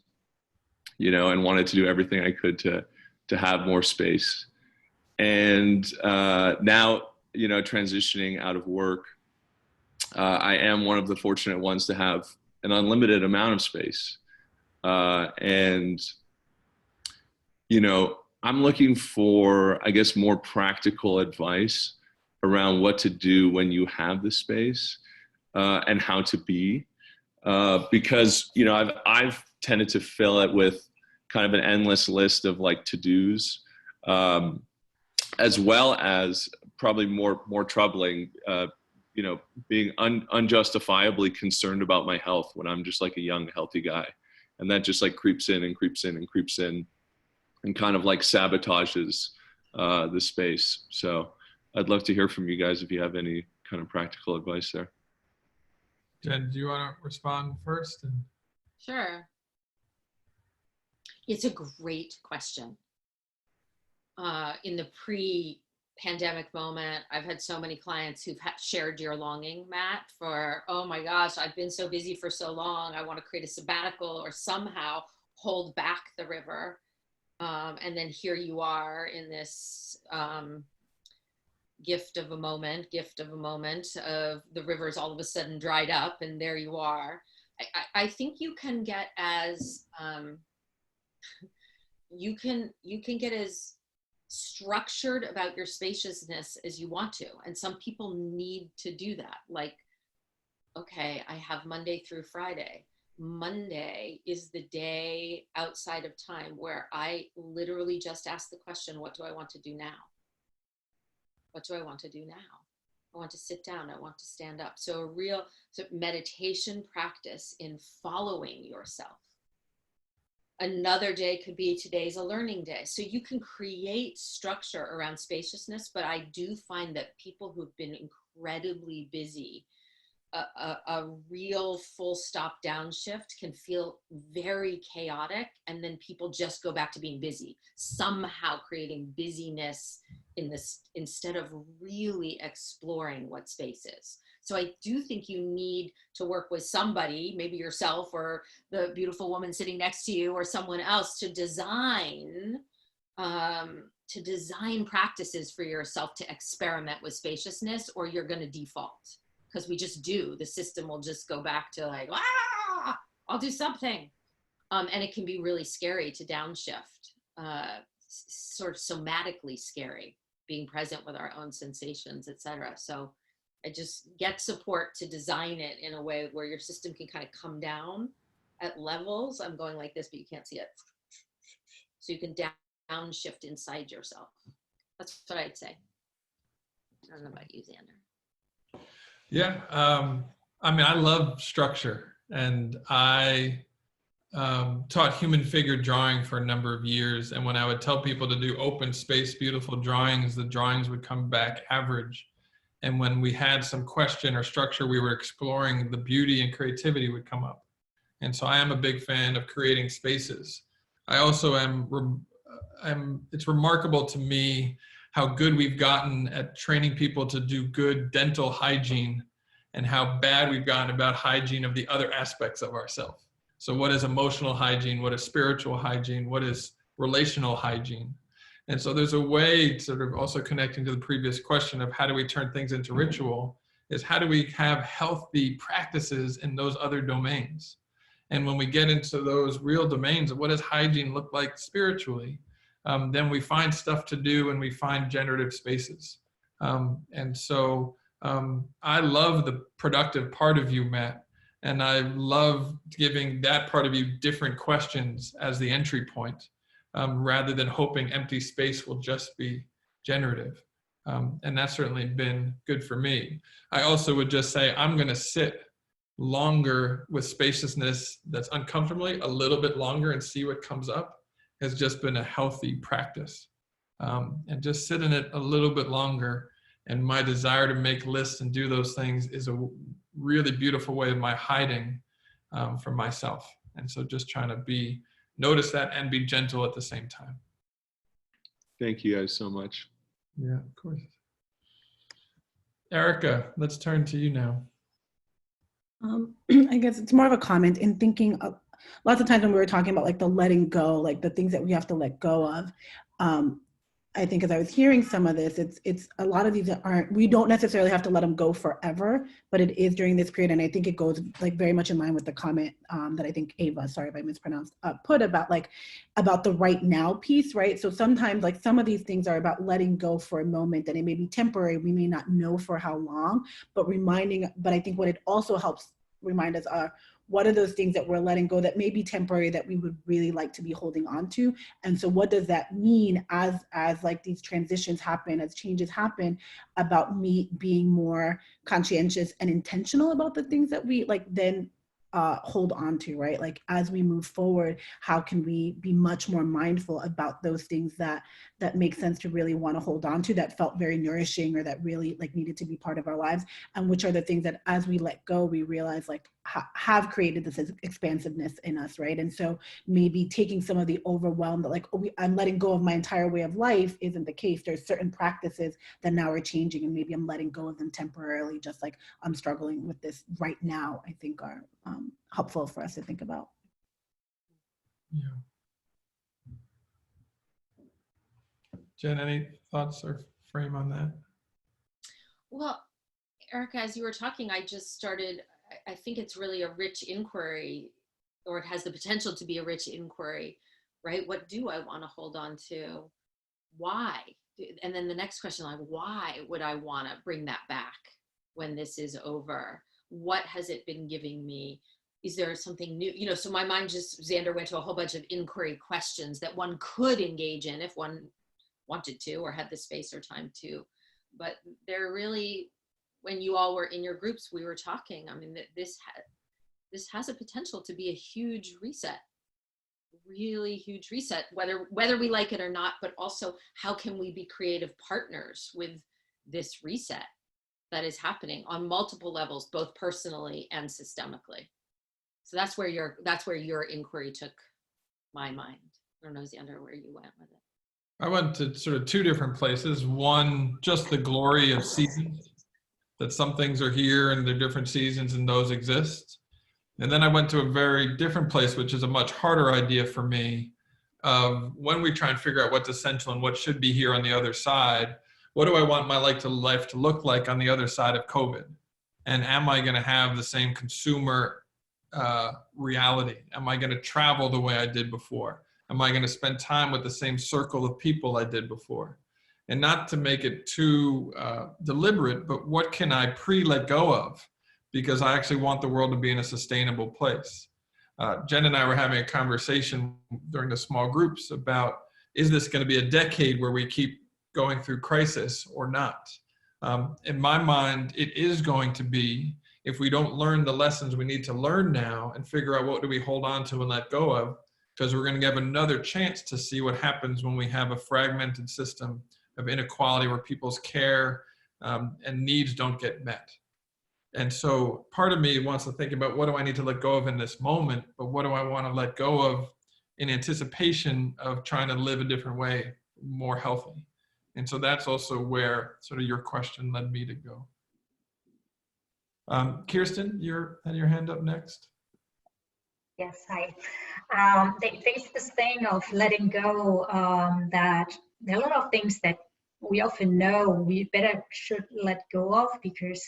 and wanted to do everything I could to have more space. And now, transitioning out of work, I am one of the fortunate ones to have an unlimited amount of space. And I'm looking for, I guess, more practical advice around what to do when you have the space, and how to be, because I've tended to fill it with kind of an endless list of like to-dos, as well as probably more troubling, being unjustifiably concerned about my health when I'm just like a young, healthy guy. And that just like creeps in and creeps in and creeps in and kind of like sabotages the space. So I'd love to hear from you guys if you have any kind of practical advice there. Jen, do you want to respond first? Sure. It's a great question. In the pre-pandemic moment, I've had so many clients who've shared your longing, Matt, for, oh my gosh, I've been so busy for so long. I want to create a sabbatical or somehow hold back the river. And then here you are in this gift of a moment of the rivers all of a sudden dried up and there you are. I think you can get as you can get as structured about your spaciousness as you want to, and some people need to do that. Like, okay, I have Monday through Friday. Monday is the day outside of time where I literally just ask the question, what do I want to do now? What do I want to do now? I want to sit down. I want to stand up. So a real meditation practice in following yourself. Another day could be today's a learning day. So you can create structure around spaciousness, but I do find that people who've been incredibly busy, a real full stop downshift can feel very chaotic, and then people just go back to being busy, somehow creating busyness in this instead of really exploring what space is. So I do think you need to work with somebody, maybe yourself or the beautiful woman sitting next to you or someone else, to design practices for yourself to experiment with spaciousness, or you're going to default. Because we just do. The system will just go back to like, I'll do something. And it can be really scary to downshift, sort of somatically scary, being present with our own sensations, etc. So I just get support to design it in a way where your system can kind of come down at levels. I'm going like this, but you can't see it. So you can downshift inside yourself. That's what I'd say. I don't know about you, Zander. Yeah, I mean, I love structure, and I taught human figure drawing for a number of years. And when I would tell people to do open space, beautiful drawings, the drawings would come back average. And when we had some question or structure we were exploring, the beauty and creativity would come up. And so I am a big fan of creating spaces. I also it's remarkable to me how good we've gotten at training people to do good dental hygiene, and how bad we've gotten about hygiene of the other aspects of ourselves. So what is emotional hygiene? What is spiritual hygiene? What is relational hygiene? And so there's a way, sort of also connecting to the previous question of how do we turn things into ritual, is how do we have healthy practices in those other domains? And when we get into those real domains of what does hygiene look like spiritually, then we find stuff to do and we find generative spaces. And so I love the productive part of you, Matt, and I love giving that part of you different questions as the entry point, rather than hoping empty space will just be generative. And that's certainly been good for me. I also would just say I'm going to sit longer with spaciousness that's uncomfortably, a little bit longer, and see what comes up, has just been a healthy practice. And just sit in it a little bit longer. And my desire to make lists and do those things is a really beautiful way of my hiding from myself. And so just trying to notice that and be gentle at the same time. Thank you guys so much. Yeah, of course. Erica, let's turn to you now. I guess it's more of a comment in thinking of, lots of times when we were talking about like the letting go, like the things that we have to let go of. I think as I was hearing some of this, it's a lot of these that we don't necessarily have to let them go forever, but it is during this period. And I think it goes like very much in line with the comment that I think Ava, sorry if I mispronounced, put about the right now piece, right? So sometimes like some of these things are about letting go for a moment, and it may be temporary. We may not know for how long, but I think what it also helps remind us are, what are those things that we're letting go that may be temporary that we would really like to be holding on to? And so what does that mean as like these transitions happen, as changes happen, about me being more conscientious and intentional about the things that we like then hold on to, right? Like as we move forward, how can we be much more mindful about those things that make sense to really want to hold on to, that felt very nourishing or that really like needed to be part of our lives, and which are the things that as we let go, we realize like have created this expansiveness in us, right? And so maybe taking some of the overwhelm that like, I'm letting go of my entire way of life isn't the case. There's certain practices that now are changing, and maybe I'm letting go of them temporarily, just like I'm struggling with this right now, I think are helpful for us to think about. Yeah. Jen, any thoughts or frame on that? Well, Erica, as you were talking, I just started, I think it's really a rich inquiry, or it has the potential to be a rich inquiry, right? What do I want to hold on to? Why? And then the next question, like, why would I want to bring that back when this is over? What has it been giving me? Is there something new? You know, so my mind just, Zander went to a whole bunch of inquiry questions that one could engage in if one wanted to or had the space or time to. But they're really, when you all were in your groups, we were talking, I mean, this has a potential to be a huge reset, really huge reset, whether we like it or not, but also how can we be creative partners with this reset that is happening on multiple levels, both personally and systemically. So that's where your inquiry took my mind. I don't know, Zander, where you went with it. I went to sort of two different places. One, just the glory of seasons, that some things are here and they're different seasons and those exist. And then I went to a very different place, which is a much harder idea for me, of when we try and figure out what's essential and what should be here on the other side. What do I want my life to look like on the other side of COVID? And am I going to have the same consumer reality? Am I going to travel the way I did before? Am I going to spend time with the same circle of people I did before? And not to make it too deliberate, but what can I let go of? Because I actually want the world to be in a sustainable place. Jen and I were having a conversation during the small groups about, is this going to be a decade where we keep going through crisis or not? In my mind, it is going to be, if we don't learn the lessons we need to learn now and figure out what do we hold on to and let go of, because we're going to have another chance to see what happens when we have a fragmented system of inequality where people's care and needs don't get met. And so part of me wants to think about, what do I need to let go of in this moment, but what do I want to let go of in anticipation of trying to live a different way, more healthy? And so that's also where sort of your question led me to go. Kirsten, you had your hand up next. Yes, hi. There's this thing of letting go, that there are a lot of things that we often know we should let go of because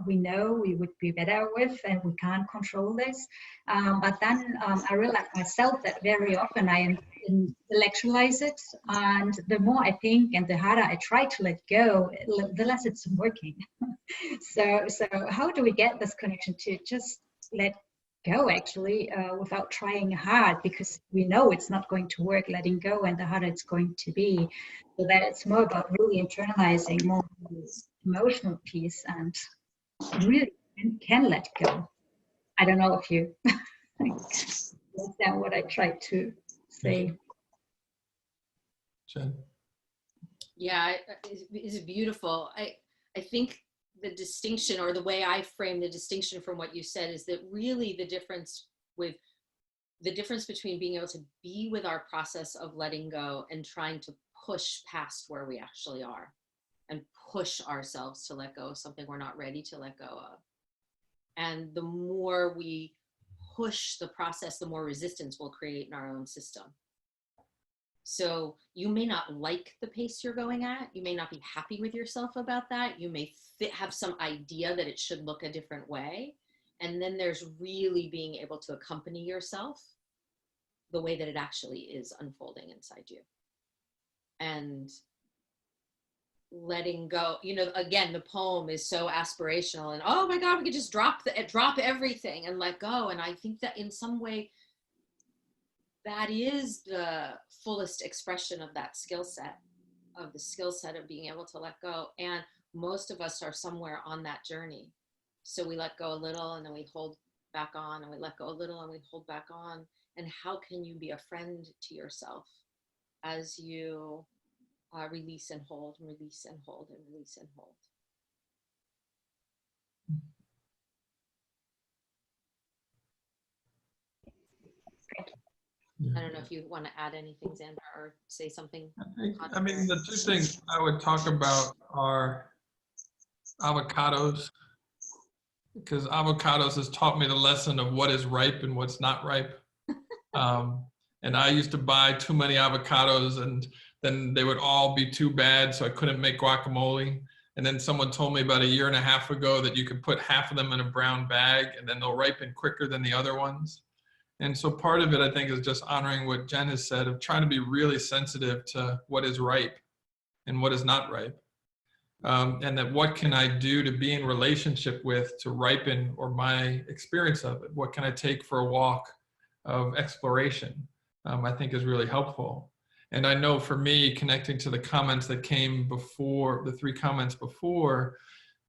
we know we would be better with and we can't control this. But then I realized myself that very often I intellectualize it, and the more I think and the harder I try to let go, the less it's working. So how do we get this connection to just let go actually without trying hard, because we know it's not going to work letting go, and the harder it's going to be, so that it's more about really internalizing more emotional piece and really can let go. I don't know if you understand what I tried to say. Jen. Yeah, it's beautiful. I think the distinction, or the way I frame the distinction from what you said, is that really the difference between being able to be with our process of letting go and trying to push past where we actually are and push ourselves to let go of something we're not ready to let go of. And the more we push the process, the more resistance we'll create in our own system. So you may not like the pace you're going at. You may not be happy with yourself about that. You may have some idea that it should look a different way. And then there's really being able to accompany yourself the way that it actually is unfolding inside you. And letting go, you know, again, the poem is so aspirational and, oh my God, we could just drop everything and let go. And I think that in some way, that is the fullest expression of that skill set, of being able to let go. And most of us are somewhere on that journey. So we let go a little and then we hold back on, and we let go a little and we hold back on. And how can you be a friend to yourself as you release and hold and release and hold and release and hold? I don't know if you want to add anything, Zander, or say something. I mean, the two things I would talk about are avocados, because avocados has taught me the lesson of what is ripe and what's not ripe. And I used to buy too many avocados, and then they would all be too bad, so I couldn't make guacamole. And then someone told me about a year and a half ago that you could put half of them in a brown bag and then they'll ripen quicker than the other ones. And so part of it, I think, is just honoring what Jen has said of trying to be really sensitive to what is ripe and what is not ripe. And that what can I do to be in relationship with to ripen, or my experience of it? What can I take for a walk of exploration? I think is really helpful. And I know for me, connecting to the comments that came before, the 3 comments before,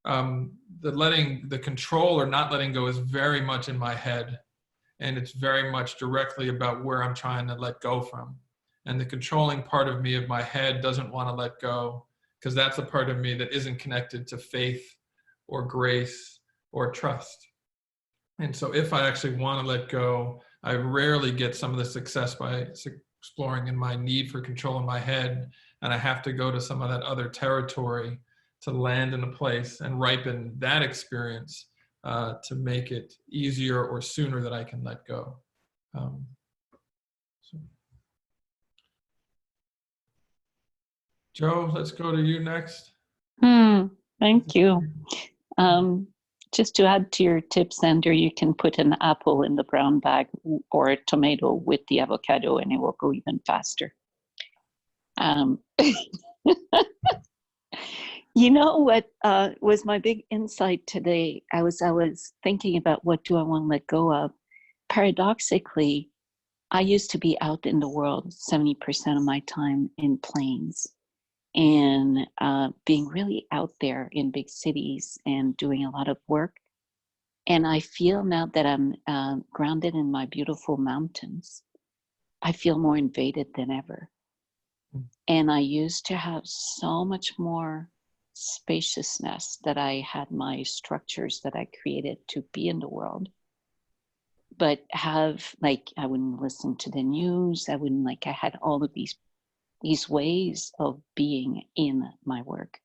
the control or not letting go is very much in my head. And it's very much directly about where I'm trying to let go from. And the controlling part of me, of my head, doesn't want to let go, because that's a part of me that isn't connected to faith or grace or trust. And so if I actually want to let go, I rarely get some of the success by exploring in my need for control in my head. And I have to go to some of that other territory to land in a place and ripen that experience to make it easier or sooner that I can let go. Joe, let's go to you next. Thank you. Just to add to your tips, Zander, you can put an apple in the brown bag or a tomato with the avocado and it will go even faster. You know what was my big insight today? I was thinking about what do I want to let go of. Paradoxically, I used to be out in the world 70% of my time in planes and being really out there in big cities and doing a lot of work. And I feel now that I'm grounded in my beautiful mountains, I feel more invaded than ever. And I used to have so much more spaciousness, that I had my structures that I created to be in the world, but have, like, I wouldn't listen to the news. I wouldn't, like, I had all of these ways of being in my work.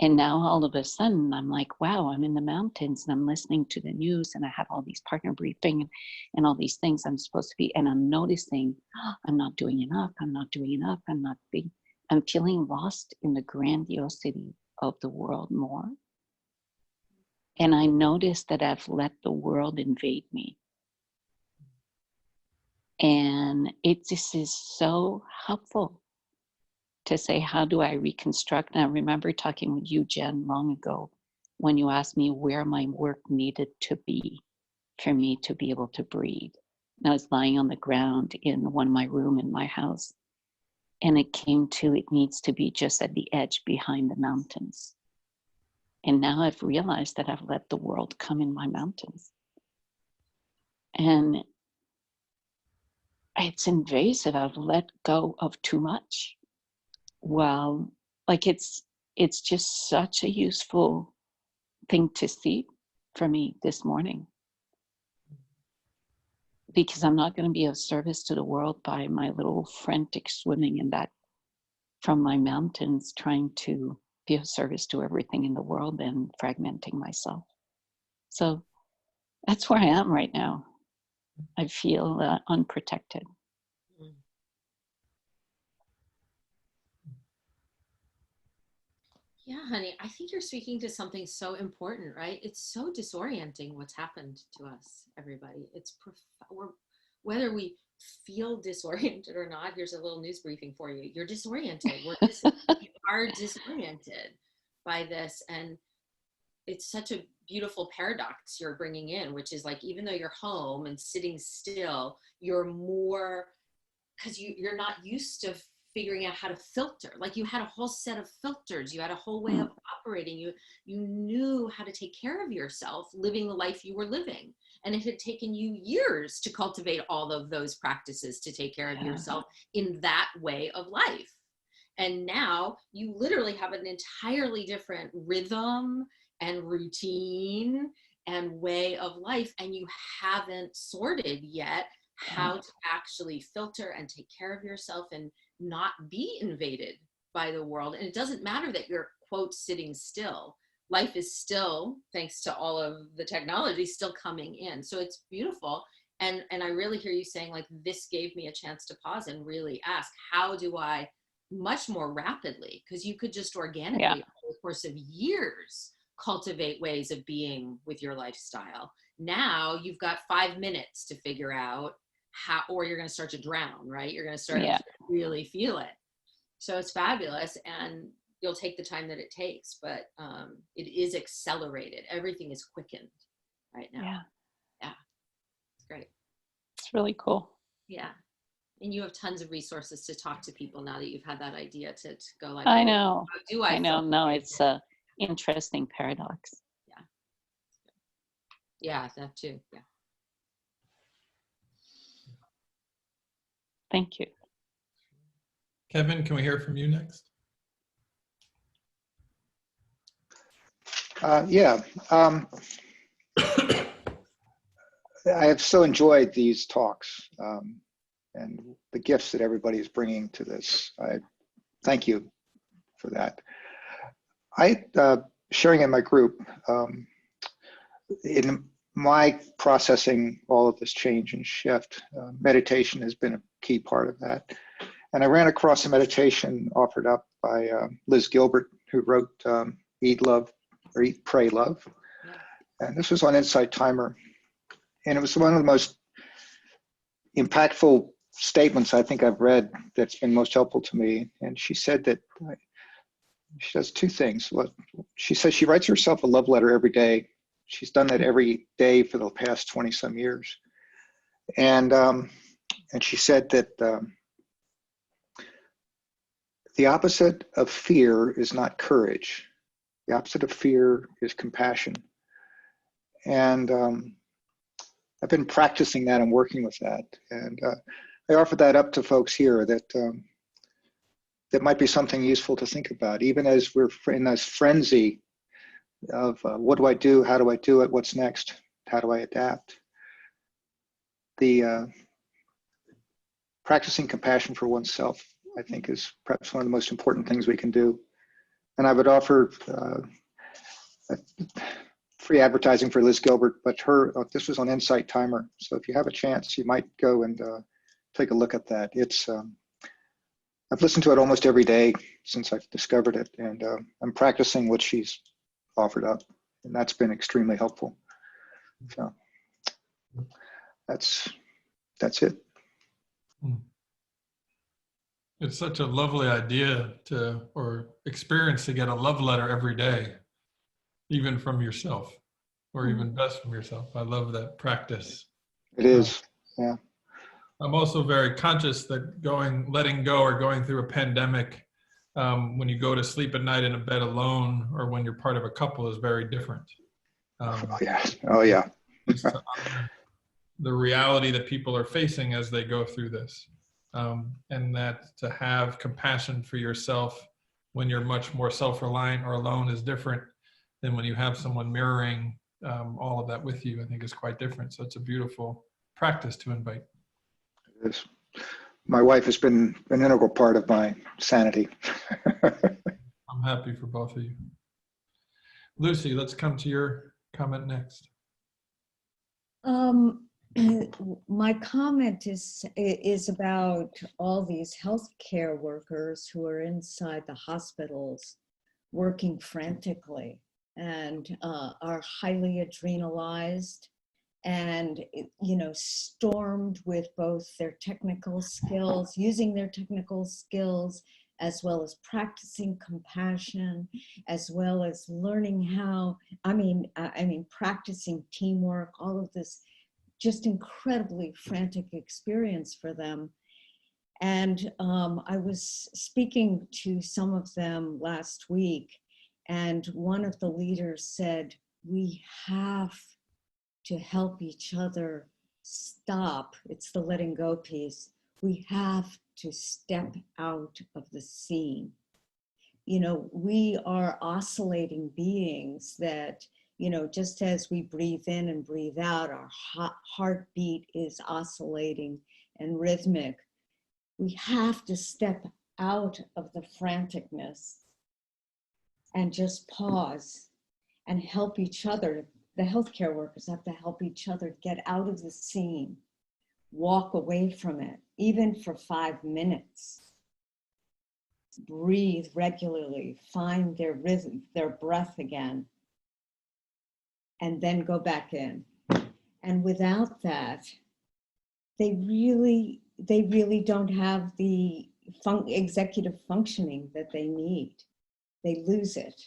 And now all of a sudden I'm like, wow, I'm in the mountains and I'm listening to the news and I have all these partner briefing and all these things I'm supposed to be. And I'm noticing, oh, I'm not doing enough. I'm not doing enough. I'm feeling lost in the grandiosity of the world more. And I noticed that I've let the world invade me. And this is so helpful to say, how do I reconstruct? And I remember talking with you, Jen, long ago, when you asked me where my work needed to be for me to be able to breathe. And I was lying on the ground in my room in my house. And it came to, it needs to be just at the edge behind the mountains. And now I've realized that I've let the world come in my mountains. And it's invasive. I've let go of too much. Well, like it's just such a useful thing to see for me this morning, because I'm not going to be of service to the world by my little frantic swimming in that from my mountains, trying to be of service to everything in the world and fragmenting myself. So that's where I am right now. I feel unprotected. Yeah, honey, I think you're speaking to something so important, right? It's so disorienting what's happened to us, everybody. Whether we feel disoriented or not, here's a little news briefing for you. You're disoriented. You are disoriented by this. And it's such a beautiful paradox you're bringing in, which is like, even though you're home and sitting still, you're more, because you're not used to figuring out how to filter. Like, you had a whole set of filters, you had a whole way of operating, you knew how to take care of yourself living the life you were living, and it had taken you years to cultivate all of those practices to take care of yourself in that way of life. And now you literally have an entirely different rhythm and routine and way of life, and you haven't sorted yet how to actually filter and take care of yourself and not be invaded by the world. And it doesn't matter that you're, quote, sitting still. Life is still, thanks to all of the technology, still coming in. So it's beautiful. And I really hear you saying, like, this gave me a chance to pause and really ask, how do I much more rapidly, because you could just organically over the course of years, cultivate ways of being with your lifestyle. Now you've got 5 minutes to figure out how, or you're going to start to drown, right? You're going to start to really feel it. So it's fabulous, and you'll take the time that it takes, but it is accelerated. Everything is quickened right now. Yeah. It's great. It's really cool. Yeah. And you have tons of resources to talk to people now that you've had that idea to go like, I know. how do I know. feel? No, it's a interesting paradox. Yeah, that too. Yeah. Thank you. Kevin, can we hear from you next? Yeah. I have so enjoyed these talks and the gifts that everybody is bringing to this. I thank you for that. Sharing in my group, in my processing all of this change and shift, meditation has been a key part of that. And I ran across a meditation offered up by Liz Gilbert, who wrote Eat, Love, or Eat, Pray, Love. And this was on Insight Timer. And it was one of the most impactful statements I think I've read that's been most helpful to me. And she said that she does two things. She says she writes herself a love letter every day. She's done that every day for the past 20 some years. And she said that the opposite of fear is not courage. The opposite of fear is compassion. And I've been practicing that and working with that. And I offer that up to folks here that that might be something useful to think about, even as we're in this frenzy of what do I do? How do I do it? What's next? How do I adapt? The practicing compassion for oneself, I think, is perhaps one of the most important things we can do. And I would offer free advertising for Liz Gilbert, but this was on Insight Timer. So if you have a chance, you might go and take a look at that. It's I've listened to it almost every day since I've discovered it, and I'm practicing what she's offered up, and that's been extremely helpful. So that's it. It's such a lovely idea or experience to get a love letter every day, even from yourself, or even best from yourself. I love that practice. It is, yeah. I'm also very conscious that letting go or going through a pandemic, when you go to sleep at night in a bed alone, or when you're part of a couple, is very different. Oh yeah. The reality that people are facing as they go through this. And that to have compassion for yourself when you're much more self-reliant or alone is different than when you have someone mirroring all of that with you. I think is quite different. So it's a beautiful practice to invite. It is. My wife has been an integral part of my sanity. I'm happy for both of you. Lucy, let's come to your comment next. My comment is about all these healthcare workers who are inside the hospitals working frantically and are highly adrenalized and, stormed with both their technical skills, using their technical skills, as well as practicing compassion, as well as learning how, practicing teamwork, all of this just incredibly frantic experience for them. And I was speaking to some of them last week, and one of the leaders said, we have to help each other stop. It's the letting go piece. We have to step out of the scene. We are oscillating beings that, just as we breathe in and breathe out, our heartbeat is oscillating and rhythmic. We have to step out of the franticness and just pause and help each other. The healthcare workers have to help each other get out of the scene, walk away from it, even for 5 minutes, breathe regularly, find their rhythm, their breath again, and then go back in. And without that, they really don't have the executive functioning that they need. They lose it,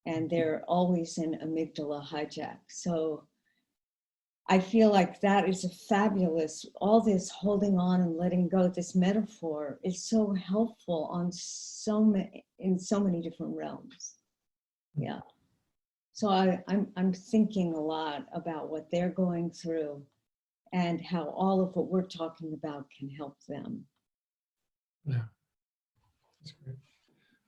and they're always in amygdala hijack. So I feel like that is a fabulous, all this holding on and letting go, this metaphor is so helpful on in so many different realms. Yeah. So I'm thinking a lot about what they're going through and how all of what we're talking about can help them. Yeah, that's great.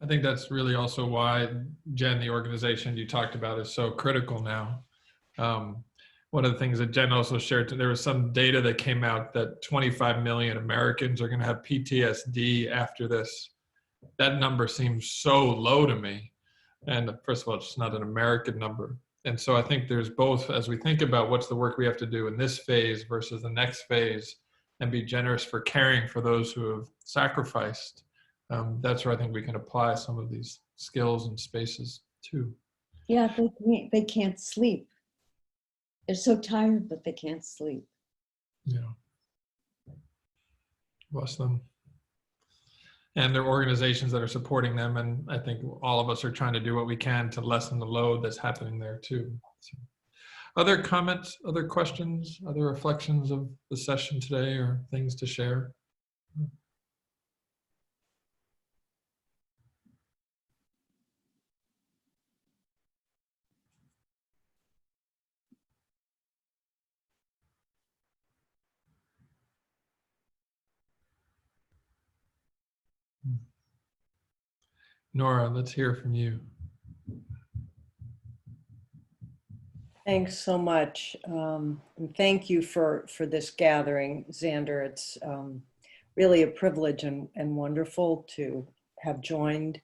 I think that's really also why, Jen, the organization you talked about is so critical now. One of the things that Jen also shared, there was some data that came out that 25 million Americans are going to have PTSD after this. That number seems so low to me. And first of all, it's not an American number. And so I think there's both, as we think about what's the work we have to do in this phase versus the next phase, and be generous for caring for those who have sacrificed. That's where I think we can apply some of these skills and spaces too. Yeah, they can't sleep. They're so tired, but they can't sleep. Yeah. Bless them. And there are organizations that are supporting them. And I think all of us are trying to do what we can to lessen the load that's happening there too. So, other comments, other questions, other reflections of the session today, or things to share? Nora, let's hear from you. Thanks so much. And thank you for this gathering, Zander. It's really a privilege and wonderful to have joined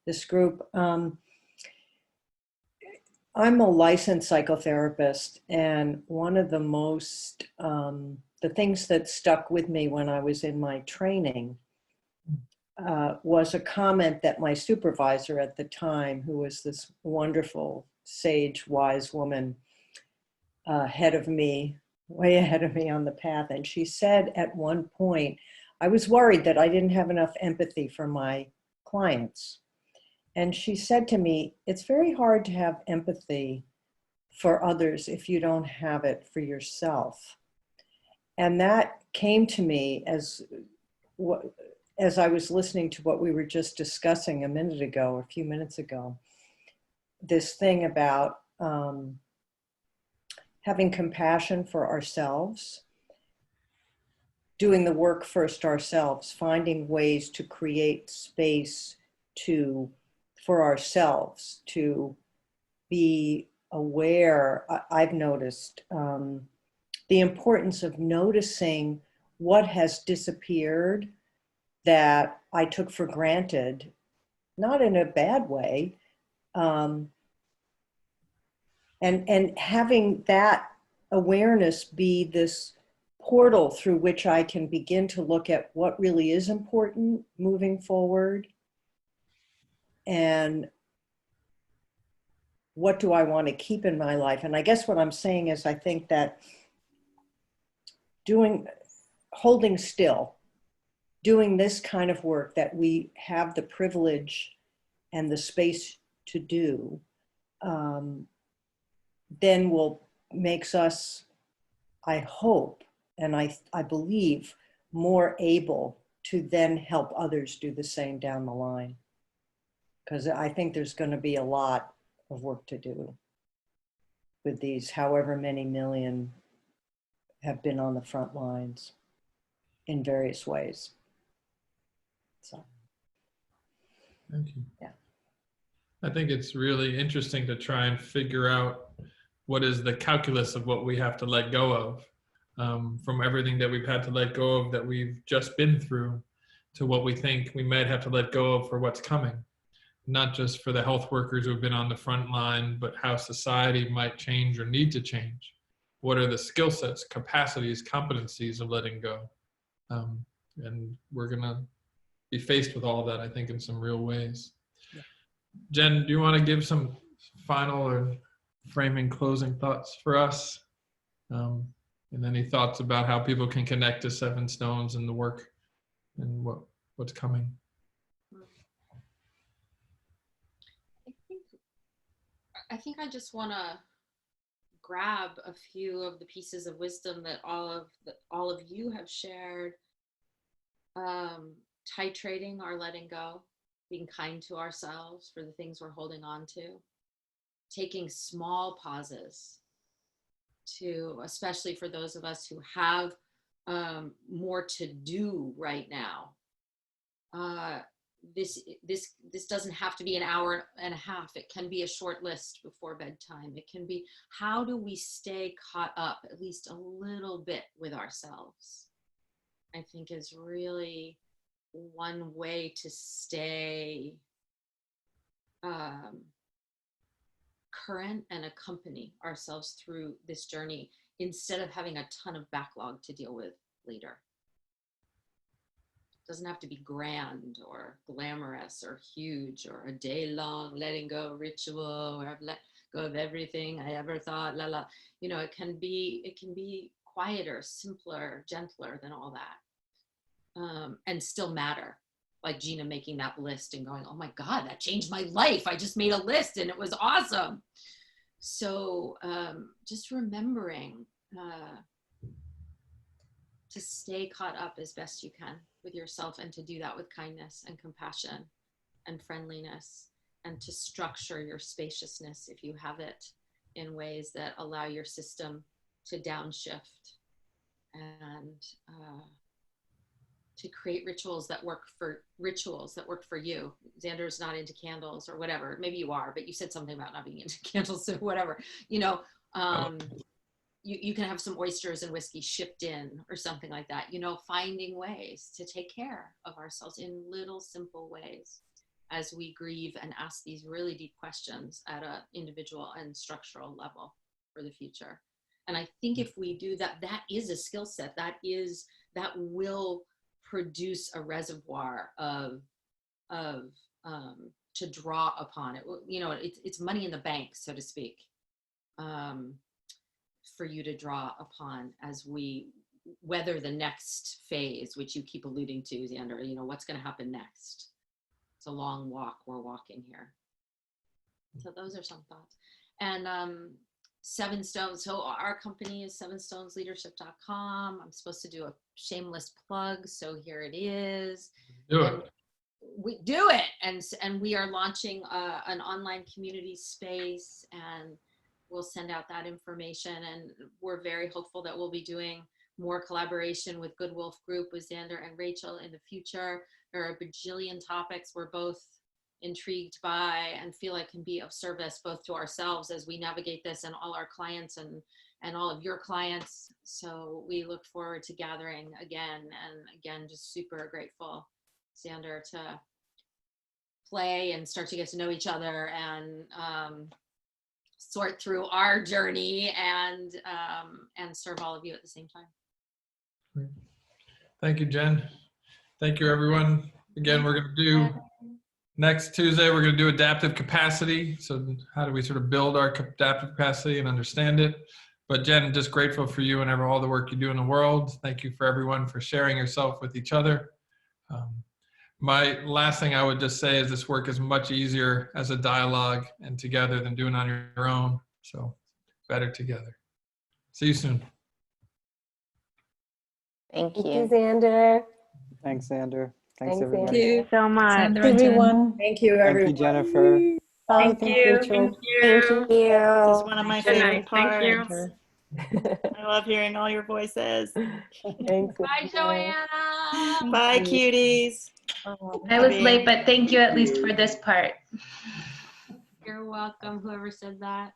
this group. I'm a licensed psychotherapist, and one of the most, the things that stuck with me when I was in my training was a comment that my supervisor at the time, who was this wonderful, sage, wise woman, ahead of me, way ahead of me on the path. And she said at one point, I was worried that I didn't have enough empathy for my clients. And she said to me, it's very hard to have empathy for others if you don't have it for yourself. And that came to me as I was listening to what we were just discussing a few minutes ago, this thing about having compassion for ourselves, doing the work first ourselves, finding ways to create space for ourselves to be aware. I've noticed the importance of noticing what has disappeared that I took for granted, not in a bad way, and having that awareness be this portal through which I can begin to look at what really is important moving forward, and what do I want to keep in my life. And I guess what I'm saying is, I think that holding still, doing this kind of work that we have the privilege and the space to do, then makes us, I hope, and I believe, more able to then help others do the same down the line. Because I think there's going to be a lot of work to do with these, however many million have been on the front lines in various ways. So. Thank you. Yeah. I think it's really interesting to try and figure out what is the calculus of what we have to let go of, from everything that we've had to let go of that we've just been through, to what we think we might have to let go of for what's coming. Not just for the health workers who've been on the front line, but how society might change or need to change. What are the skill sets, capacities, competencies of letting go? And we're gonna be faced with all of that, I think, in some real ways. Yeah. Jen, do you want to give some final or framing closing thoughts for us? And any thoughts about how people can connect to Seven Stones and the work and what's coming? I think I just want to grab a few of the pieces of wisdom that all of you have shared. Titrating our letting go, being kind to ourselves for the things we're holding on to, taking small pauses to, especially for those of us who have more to do right now. This doesn't have to be an hour and a half. It can be a short list before bedtime. It can be, how do we stay caught up at least a little bit with ourselves? I think is really one way to stay current and accompany ourselves through this journey instead of having a ton of backlog to deal with later. It doesn't have to be grand or glamorous or huge or a day-long letting go ritual where I've let go of everything I ever thought, la la. You know, it can be quieter, simpler, gentler than all that, and still matter. Like Gina making that list and going, oh my God, that changed my life. I just made a list and it was awesome. So just remembering to stay caught up as best you can with yourself, and to do that with kindness and compassion and friendliness, and to structure your spaciousness, if you have it, in ways that allow your system to downshift, and to create rituals that work for you. Xander's not into candles or whatever. Maybe you are, but you said something about not being into candles, so whatever. You know, you can have some oysters and whiskey shipped in or something like that. You know, finding ways to take care of ourselves in little simple ways as we grieve and ask these really deep questions at an individual and structural level for the future. And I think if we do that, that is a skill set. That will produce a reservoir to draw upon. It, you know, it's money in the bank, so to speak, for you to draw upon as we weather the next phase, which you keep alluding to, Zander. You know, what's going to happen next? It's a long walk we're walking here. So those are some thoughts. And Seven Stones. So our company is sevenstonesleadership.com. I'm supposed to do a shameless plug, so here it is. Do it. We do it, and we are launching an online community space, and we'll send out that information. And we're very hopeful that we'll be doing more collaboration with Good Wolf Group with Zander and Rachel in the future. There are a bajillion topics we're both intrigued by and feel like can be of service both to ourselves as we navigate this, and all our clients and all of your clients. So we look forward to gathering again, and again, just super grateful, Zander, to play and start to get to know each other and sort through our journey and serve all of you at the same time. Great. Thank you, Jen. Thank you, everyone. Again, we're going to do next Tuesday, we're going to do adaptive capacity. So how do we sort of build our adaptive capacity and understand it? But Jen, just grateful for you and all the work you do in the world. Thank you for everyone for sharing yourself with each other. My last thing I would just say is this work is much easier as a dialogue and together than doing it on your own. So better together. See you soon. Thank you, Zander. Thanks, Xander. Thanks, Thanks, everybody. Thank you so much. Xander, everyone. Thank you, everyone. Thank you, Jennifer. Thank you. Thank you. Thank you. This is one of my Good favorite night. parts. Thank I love hearing all your voices. Thanks. Bye, Joanna. Bye, cuties. I was late, but thank you at least for this part. You're welcome, whoever said that.